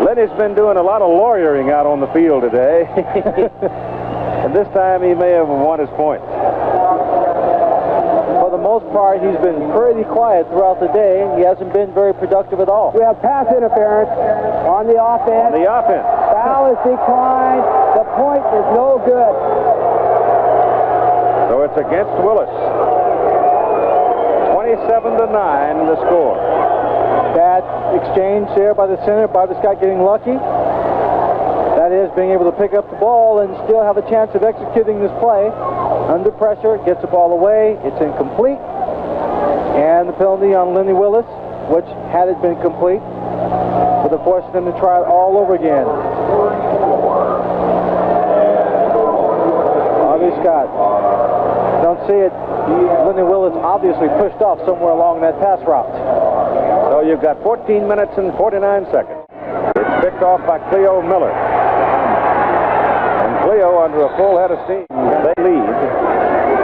[SPEAKER 1] Lenny's been doing a lot of lawyering out on the field today. And this time he may have won his point.
[SPEAKER 2] For the most part, he's been pretty quiet throughout the day. He hasn't been very productive at all.
[SPEAKER 3] We have pass interference on the offense.
[SPEAKER 1] On the offense.
[SPEAKER 3] Foul is declined. The point is no good.
[SPEAKER 1] So it's against Willis. 27-9 the score.
[SPEAKER 2] Bad exchange there by the center. Bobby Scott getting lucky. That is, being able to pick up the ball and still have a chance of executing this play. Under pressure, gets the ball away. It's incomplete. And the penalty on Lenny Willis, which, had it been complete, would have forced them to try it all over again. Bobby Scott. Don't see it. Lenny Willis obviously pushed off somewhere along that pass route.
[SPEAKER 1] So you've got 14 minutes and 49 seconds. It's picked off by Cleo Miller. And Cleo, under a full head of steam, they lead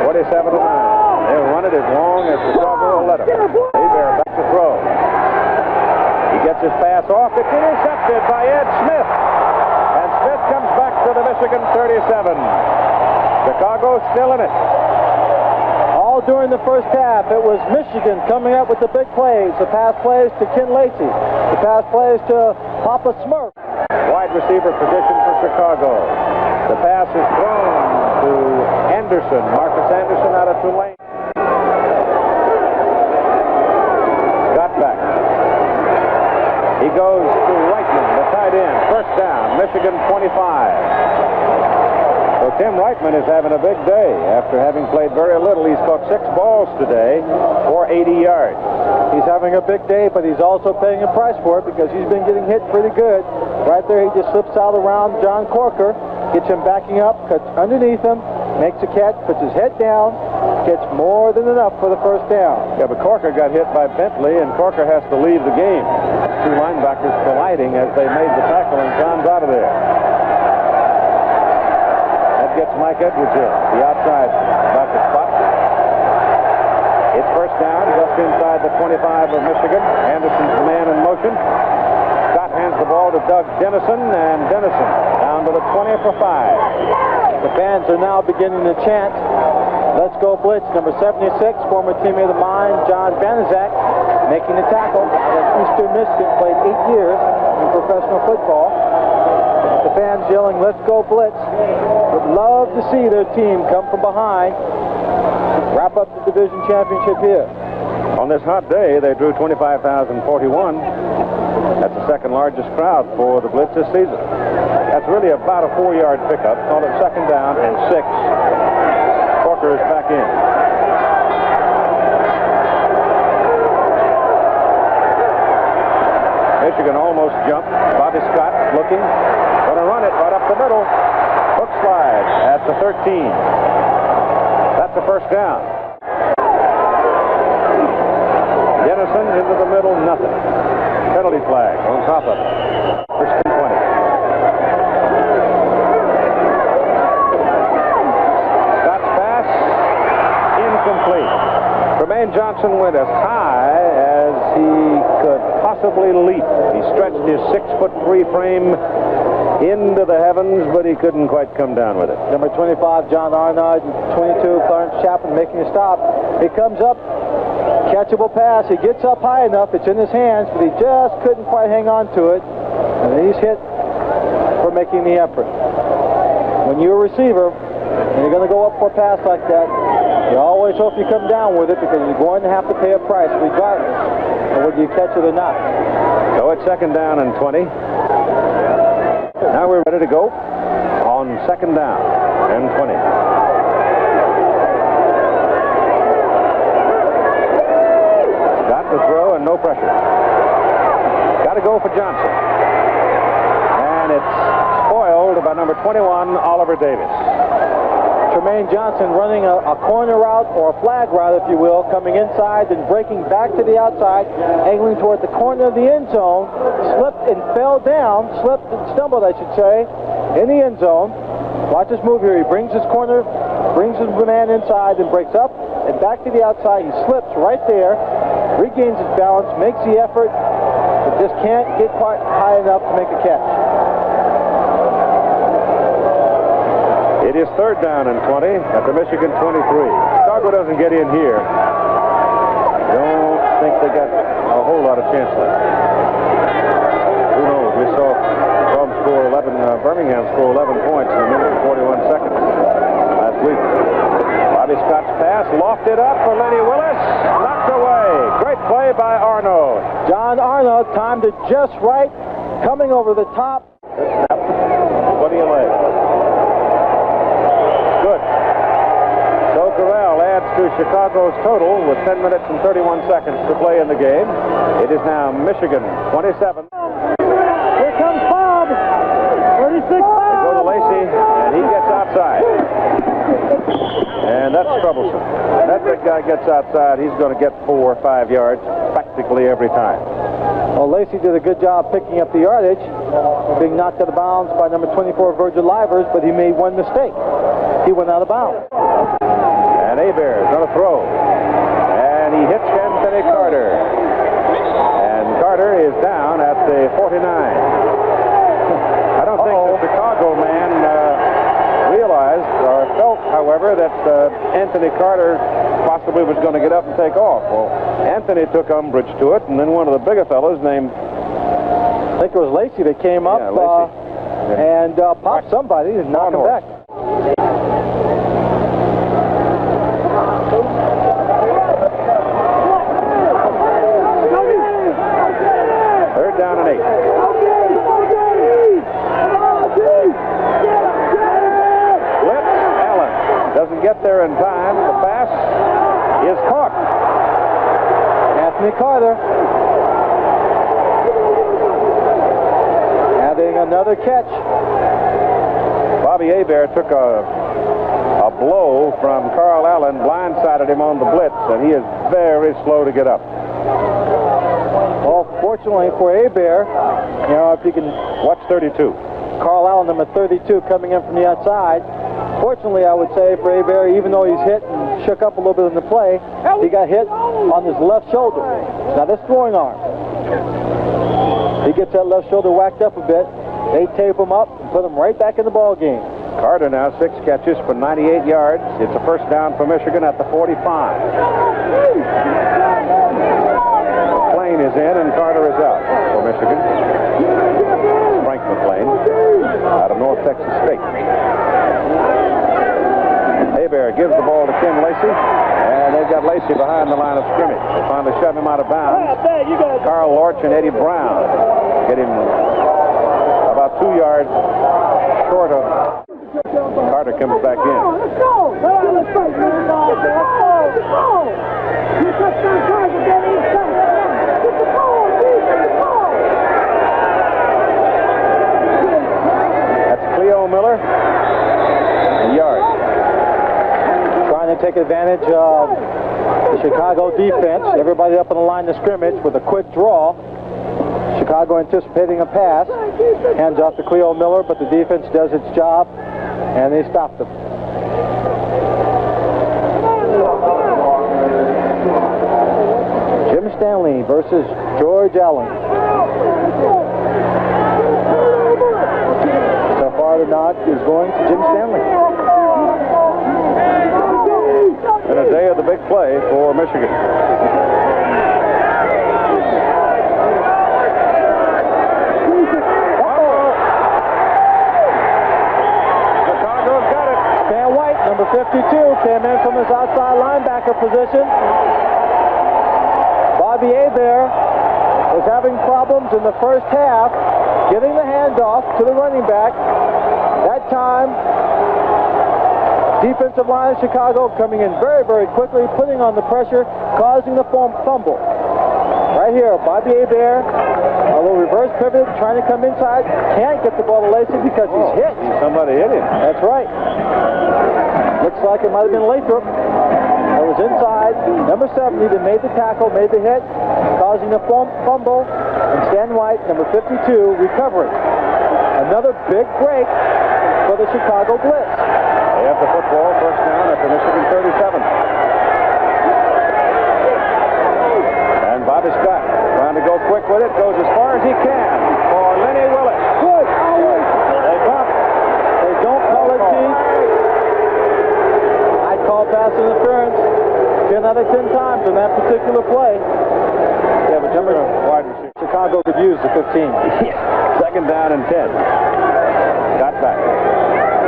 [SPEAKER 1] 27-9. They'll run it as long as Chicago will let them. Hebert back to throw. He gets his pass off. It's intercepted by Ed Smith. And Smith comes back to the Michigan 37. Chicago still in it.
[SPEAKER 2] All during the first half, it was Michigan coming up with the big plays. The pass plays to Ken Lacy. The pass plays to Papa Smurf.
[SPEAKER 1] Wide receiver position for Chicago. The pass is thrown to Anderson. Marcus Anderson out of Tulane. Got back. He goes to Reitman, the tight end. First down, Michigan 25. So Tim Reitman is having a big day. After having played very little, he's caught 6 balls today for 80 yards.
[SPEAKER 2] He's having a big day, but he's also paying a price for it because he's been getting hit pretty good. Right there, he just slips out around John Corker, gets him backing up, cuts underneath him, makes a catch, puts his head down, gets more than enough for the first down.
[SPEAKER 1] Yeah, but Corker got hit by Bentley, and Corker has to leave the game. 2 linebackers colliding as they made the tackle, and John's out of there. Gets Mike Edwards in, the outside backer spot. It's first down, just inside the 25 of Michigan. Anderson's the man in motion. Scott hands the ball to Doug Dennison, and Dennison down to the 20 for 5.
[SPEAKER 2] The fans are now beginning to chant, "Let's go Blitz." Number 76, former teammate of mine, John Banaszak, making the tackle. Eastern Michigan, played 8 years in professional football. The fans yelling, "Let's go Blitz." Would love to see their team come from behind, wrap up the division championship here.
[SPEAKER 1] On this hot day, they drew 25,041. That's the second largest crowd for the Blitz this season. That's really about a 4-yard pickup. Call it second down and 6. Corker is back in. Michigan almost jumped. Bobby Scott looking. Going to run it right up the middle. Hook slide at the 13. That's the first down. Dennison into the middle, nothing. Penalty flag on top of it. First and 20. Scott's pass, incomplete. Tremaine Johnson went as high as he could possibly leap. He stretched his 6'3" frame into the heavens, but he couldn't quite come down with it.
[SPEAKER 2] Number 25, John Arnott, and 22, Clarence Chapman, making a stop. He comes up, catchable pass. He gets up high enough. It's in his hands, but he just couldn't quite hang on to it. And he's hit for making the effort. When you're a receiver, and you're going to go up for a pass like that, you always hope you come down with it because you're going to have to pay a price regardless of whether you catch it or not.
[SPEAKER 1] So it's second down and 20. Now we're ready to go on second down and 20. Got to throw and no pressure. Got to go for Johnson. And it's spoiled by number 21, Oliver Davis.
[SPEAKER 2] Tremaine Johnson running a corner route or a flag route, if you will, coming inside and breaking back to the outside, angling toward the corner of the end zone, slipped and fell down, slipped and stumbled, I should say, in the end zone. Watch this move here. He brings his corner, brings his man inside and breaks up and back to the outside. He slips right there, regains his balance, makes the effort, but just can't get quite high enough to make a catch.
[SPEAKER 1] It is 3rd down and 20 at the Michigan 23. Chicago doesn't get in here. Don't think they got a whole lot of chance left. Who knows? We saw Birmingham score 11 points in a minute and 41 seconds last week. Bobby Scott's pass lofted up for Lenny Willis. Knocked away. Great play by Arnold.
[SPEAKER 2] John Arnold timed it just right, coming over the top.
[SPEAKER 1] Good snap. 20 leg. Good. So CORRAL adds to Chicago's total with 10 minutes and 31 seconds to play in the game. It is now Michigan 27.
[SPEAKER 5] Here comes Bob. 36.
[SPEAKER 1] They go to Lacy, and he gets outside. And that's troublesome. That big guy gets outside, he's going to get 4 or 5 yards practically every time.
[SPEAKER 2] Well, Lacy did a good job picking up the yardage, being knocked out of bounds by number 24, Virgil Livers, but he made one mistake. He went out of bounds.
[SPEAKER 1] And Hebert is going to throw. And he hits Anthony Carter. And Carter is down at the 49. I don't think the Chicago man realized or felt, however, that Anthony Carter possibly was going to get up and take off. Well, Anthony took umbrage to it, and then one of the bigger fellows named...
[SPEAKER 2] I think it was Lacy that came up and popped somebody and knocked him back.
[SPEAKER 1] Third down and 8. Doesn't get there in time. The pass is caught.
[SPEAKER 2] Anthony Carter having another catch.
[SPEAKER 1] Bobby Hebert took a blow from Carl Allen, blindsided him on the blitz, and he is very slow to get up.
[SPEAKER 2] Well, fortunately for Hebert, you know, if you can
[SPEAKER 1] watch 32.
[SPEAKER 2] Carl Allen, number 32, coming in from the outside. Fortunately, I would say for Hebert, even though he's hit and shook up a little bit in the play, he got hit on his left shoulder. Now, this throwing arm. He gets that left shoulder whacked up a bit. They tape him up and put him right back in the ball game.
[SPEAKER 1] Carter now 6 catches for 98 yards. It's a first down for Michigan at the 45. McLean is in and Carter is out for Michigan. Frank McLean out of North Texas State. Hebert gives the ball to Ken Lacy, and they've got Lacy behind the line of scrimmage. They finally shove him out of bounds. Carl Lorch and Eddie Brown get him about 2 yards short of. Carter comes back in.
[SPEAKER 5] Let's go! Let's go! You touch down Carter, get inside. Get the ball, get the ball.
[SPEAKER 1] That's Cleo Miller. A yard.
[SPEAKER 2] Trying to take advantage of the Chicago defense. Everybody up on the line of scrimmage with a quick draw. Chicago anticipating a pass. Hands off to Cleo Miller, but the defense does its job, and they stopped him. Jim Stanley versus George Allen. So far, the nod is going to Jim Stanley.
[SPEAKER 1] And a day of the big play for Michigan. Chicago's got it.
[SPEAKER 2] Stan White, number 52, came in from his outside linebacker position. Bobby Hebert was having problems in the first half getting the handoff to the running back. That time, defensive line of Chicago coming in very, very quickly, putting on the pressure, causing the fumble. Right here, Bobby Hebert, a little reverse pivot, trying to come inside, can't get the ball to Lacy because he's hit.
[SPEAKER 1] Somebody hit him.
[SPEAKER 2] That's right. Looks like it might have been Lathrop. It was inside. Number 70 that made the tackle, made the hit, causing the fumble. And Stan White, number 52, recovering. Another big break for the Chicago Blitz.
[SPEAKER 1] They have the football, first down at the Michigan 37. And Bobby Scott trying to go quick with it. Goes as far as he can for Lenny Willis. Good. They bump.
[SPEAKER 2] They don't call it deep. I call pass interference 10 out of 10 times in that particular play.
[SPEAKER 1] Yeah, but number wide receiver.
[SPEAKER 2] Chicago could use the 15.
[SPEAKER 1] Yeah. Second down and 10. Got back.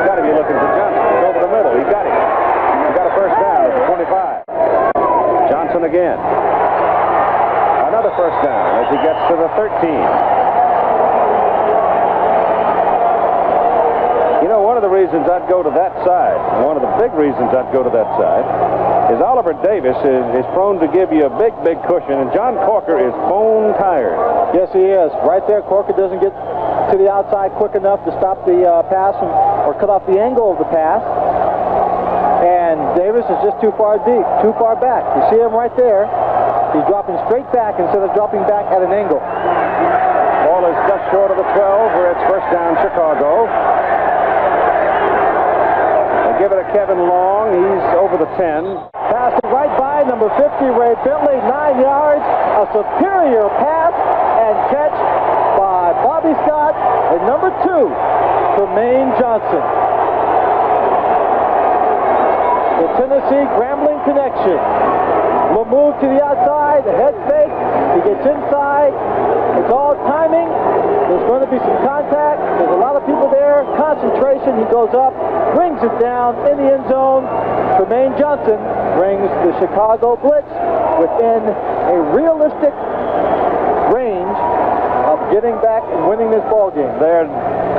[SPEAKER 1] Got to be looking for Johnson. He's over the middle. He got it. He got a first down at the 25. Johnson again. Another first down as he gets to the 13. You know, one of the reasons I'd go to that side, one of the big reasons I'd go to that side, is Oliver Davis is prone to give you a big cushion, and John Corker is bone tired.
[SPEAKER 2] Yes, he is. Right there, Corker doesn't get to the outside quick enough to stop the pass or cut off the angle of the pass. And Davis is just too far deep, too far back. You see him right there. He's dropping straight back instead of dropping back at an angle.
[SPEAKER 1] Ball is just short of the 12 where it's first down Chicago. They give it to Kevin Long. He's over the 10.
[SPEAKER 2] Passed it right by number 50, Ray Bentley, 9 yards. A superior pass and catch by Bobby Scott and number 2, Tremaine Johnson. The Tennessee Grambling connection. Will move to the outside, the head fake, he gets inside. It's all timing. There's going to be some contact. There's a lot of people there. Concentration. He goes up, brings it down in the end zone. Tremaine Johnson brings the Chicago Blitz within a realistic range of getting back and winning this ball game.
[SPEAKER 1] They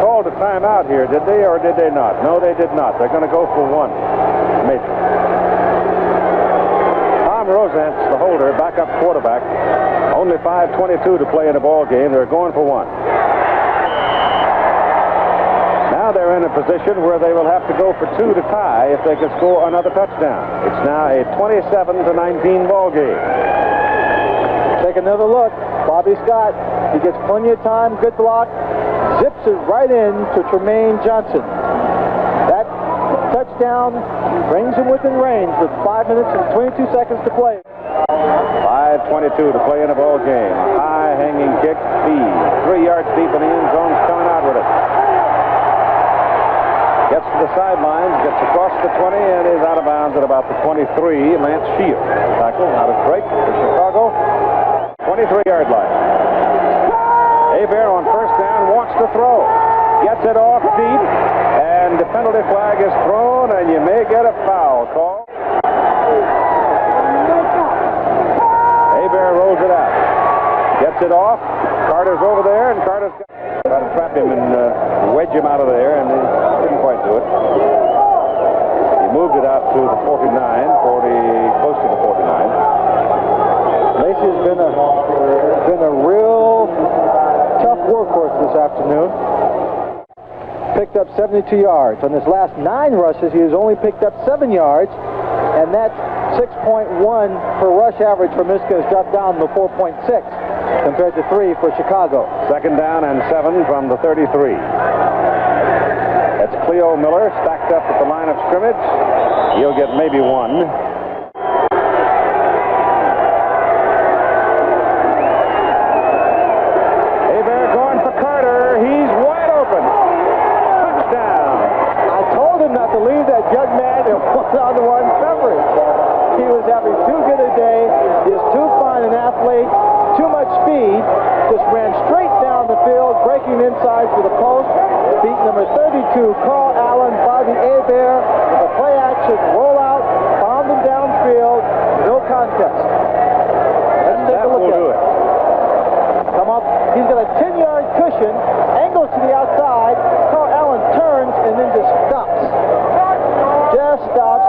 [SPEAKER 1] called a timeout here, did they, or did they not? No, they did not. They're going to go for one. Maybe. Tom Rosance, the holder, backup quarterback. Only 5:22 to play in the ball game. They're going for one. Now they're in a position where they will have to go for 2 to tie if they can score another touchdown. It's now a 27-19 ball game.
[SPEAKER 2] Take another look. Bobby Scott, he gets plenty of time, good block, zips it right in to Tremaine Johnson. That touchdown brings him within range with 5 minutes and 22 seconds to play.
[SPEAKER 1] 5:22 to play in a ball game. High hanging kick, speed. 3 yards deep in the end zone, coming out with it. Gets to the sidelines, gets across the 20, and is out of bounds at about the 23. Lance Shields, tackle, not a break for Chicago. 23-yard line. Hebert on first down wants to throw. Gets it off deep, and the penalty flag is thrown, and you may get a foul call. Hebert rolls it out. Gets it off. Carter's over there, and Carter's got to trap him and wedge him out of there, and he couldn't quite do it. He moved it out to the 49, close to the 49.
[SPEAKER 2] Lacy's been a real tough workhorse this afternoon. Picked up 72 yards. On his last 9 rushes, he has only picked up 7 yards, and that 6.1 per rush average for Michigan has dropped down to 4.6 compared to 3 for Chicago.
[SPEAKER 1] Second down and 7 from the 33. That's Cleo Miller stacked up at the line of scrimmage. He'll get maybe 1.
[SPEAKER 2] Young man in one-on-one coverage. He was having too good a day. He is too fine an athlete, too much speed. Just ran straight down the field, breaking inside for the post. Beat number 32, Carl Allen, Bobby Hebert. A play action rollout, found him downfield. No contest. Let's take a look at it. Come up. He's got a 10-yard cushion. Angles to the outside. Carl Allen turns and then just stops. Just stops.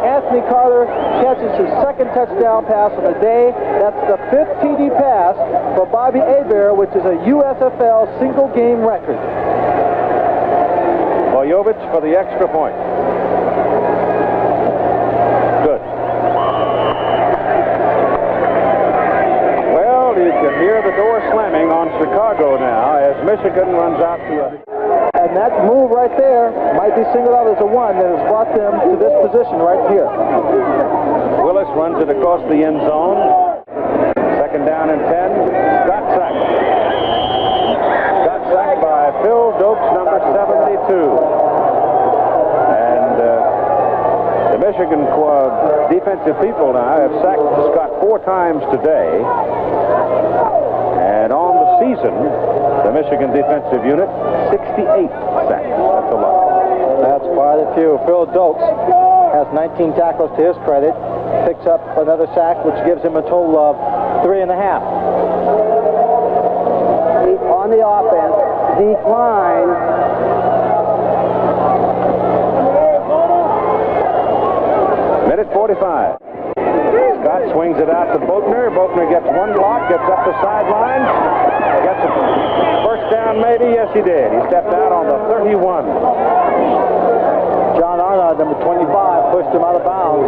[SPEAKER 2] Anthony Carter catches his second touchdown pass of the day. That's the 5th TD pass for Bobby Hebert, which is a USFL single game record.
[SPEAKER 1] Boyovich for the extra point. Good. Well, you can hear the door slamming on Chicago now as Michigan runs out to a...
[SPEAKER 2] And that move right there might be singled out as a 1 that has brought them to this position right here.
[SPEAKER 1] Willis runs it across the end zone. Second down down and 10. Got sacked. Got sacked by Phil Dokes, number 72. And the Michigan defensive people now have sacked Scott 4 times today. And on the season, the Michigan defensive unit, 68 sacks. That's a lot.
[SPEAKER 2] That's quite a few. Phil Dokes has 19 tackles to his credit. Picks up another sack, which gives him a total of 3.5.
[SPEAKER 3] On the offense, decline.
[SPEAKER 1] Minute 45. Scott swings it out to Boatner. Boatner gets one block, gets up the sideline, gets a first down maybe. Yes, he did. He stepped out on the 31.
[SPEAKER 2] John Arnott, number 25, pushed him out of bounds.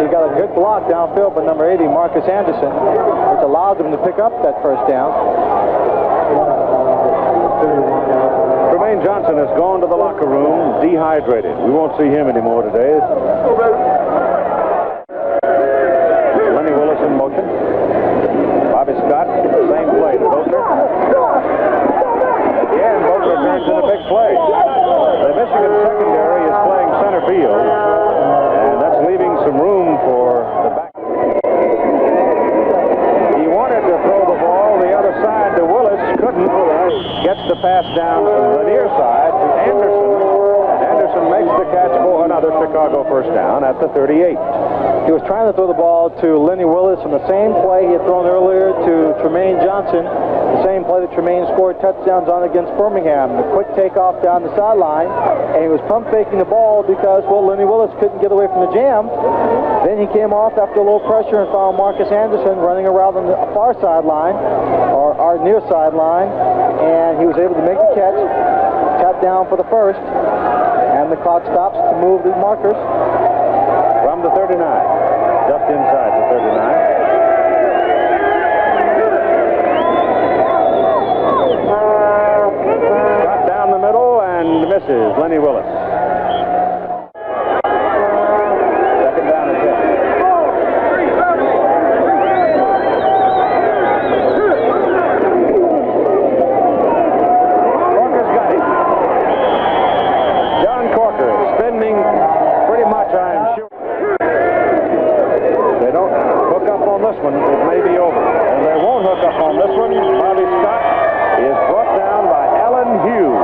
[SPEAKER 2] He got a good block downfield by number 80, Marcus Anderson, which allowed him to pick up that first down.
[SPEAKER 1] Tremaine Johnson has gone to the locker room dehydrated. We won't see him anymore today. Lenny Willis in motion. Bobby Scott, same play to Boatner. Again, Boatner turns in a big play. The Michigan secondary is playing center field, and that's leaving some room for the back. He wanted to throw the ball the other side to Willis, couldn't. Gets the pass down from the near side to Anderson. Anderson makes the catch for another Chicago first down at the 38.
[SPEAKER 2] He was trying to throw the ball to Lenny Willis on the same play he had thrown earlier to Tremaine Johnson, the same play that Tremaine scored touchdowns on against Birmingham. The quick takeoff down the sideline, and he was pump faking the ball because, well, Lenny Willis couldn't get away from the jam. Then he came off after a little pressure and found Marcus Anderson running around on the far sideline, or our near sideline, and he was able to make the catch, tap down for the first, and the clock stops to move the markers.
[SPEAKER 1] From the 39, just inside the 39. Shot down the middle and misses Lenny Willis. Second down and 10. Corker's got it. John Corker spending pretty much, I'm sure. They don't hook up on this one, it may be over. And they won't hook up on this one. Bobby Scott is brought down by Alan Hughes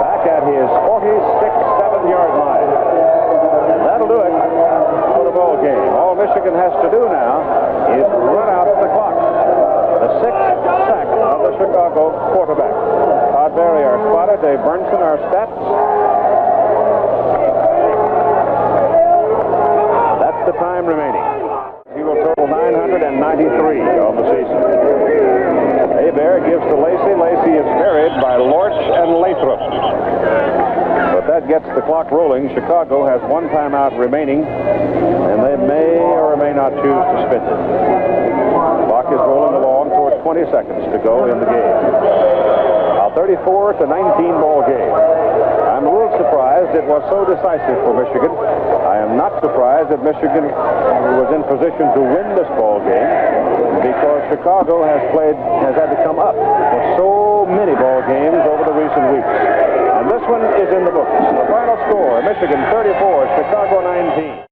[SPEAKER 1] back at his 46-7-yard line. That'll do it for the ball game. All Michigan has to do now is run out the clock. The 6th sack of the Chicago quarterback. Todd Berry, our spotter. Dave Burnson, our stats. That's the time remaining. He will total 993 on the season. Hebert gives to Lacy. Lacy is buried by Lorch and Lathrop. But that gets the clock rolling. Chicago has one timeout remaining, and they may or may not choose to spend it. The clock is rolling along towards 20 seconds to go in the game. A 34-19 ball game. I'm a little surprised it was so decisive for Michigan. I am not surprised that Michigan was in position to win this ball game because Chicago has had to come up for so many ball games over the recent weeks. And this one is in the books. The final score, Michigan 34, Chicago 19.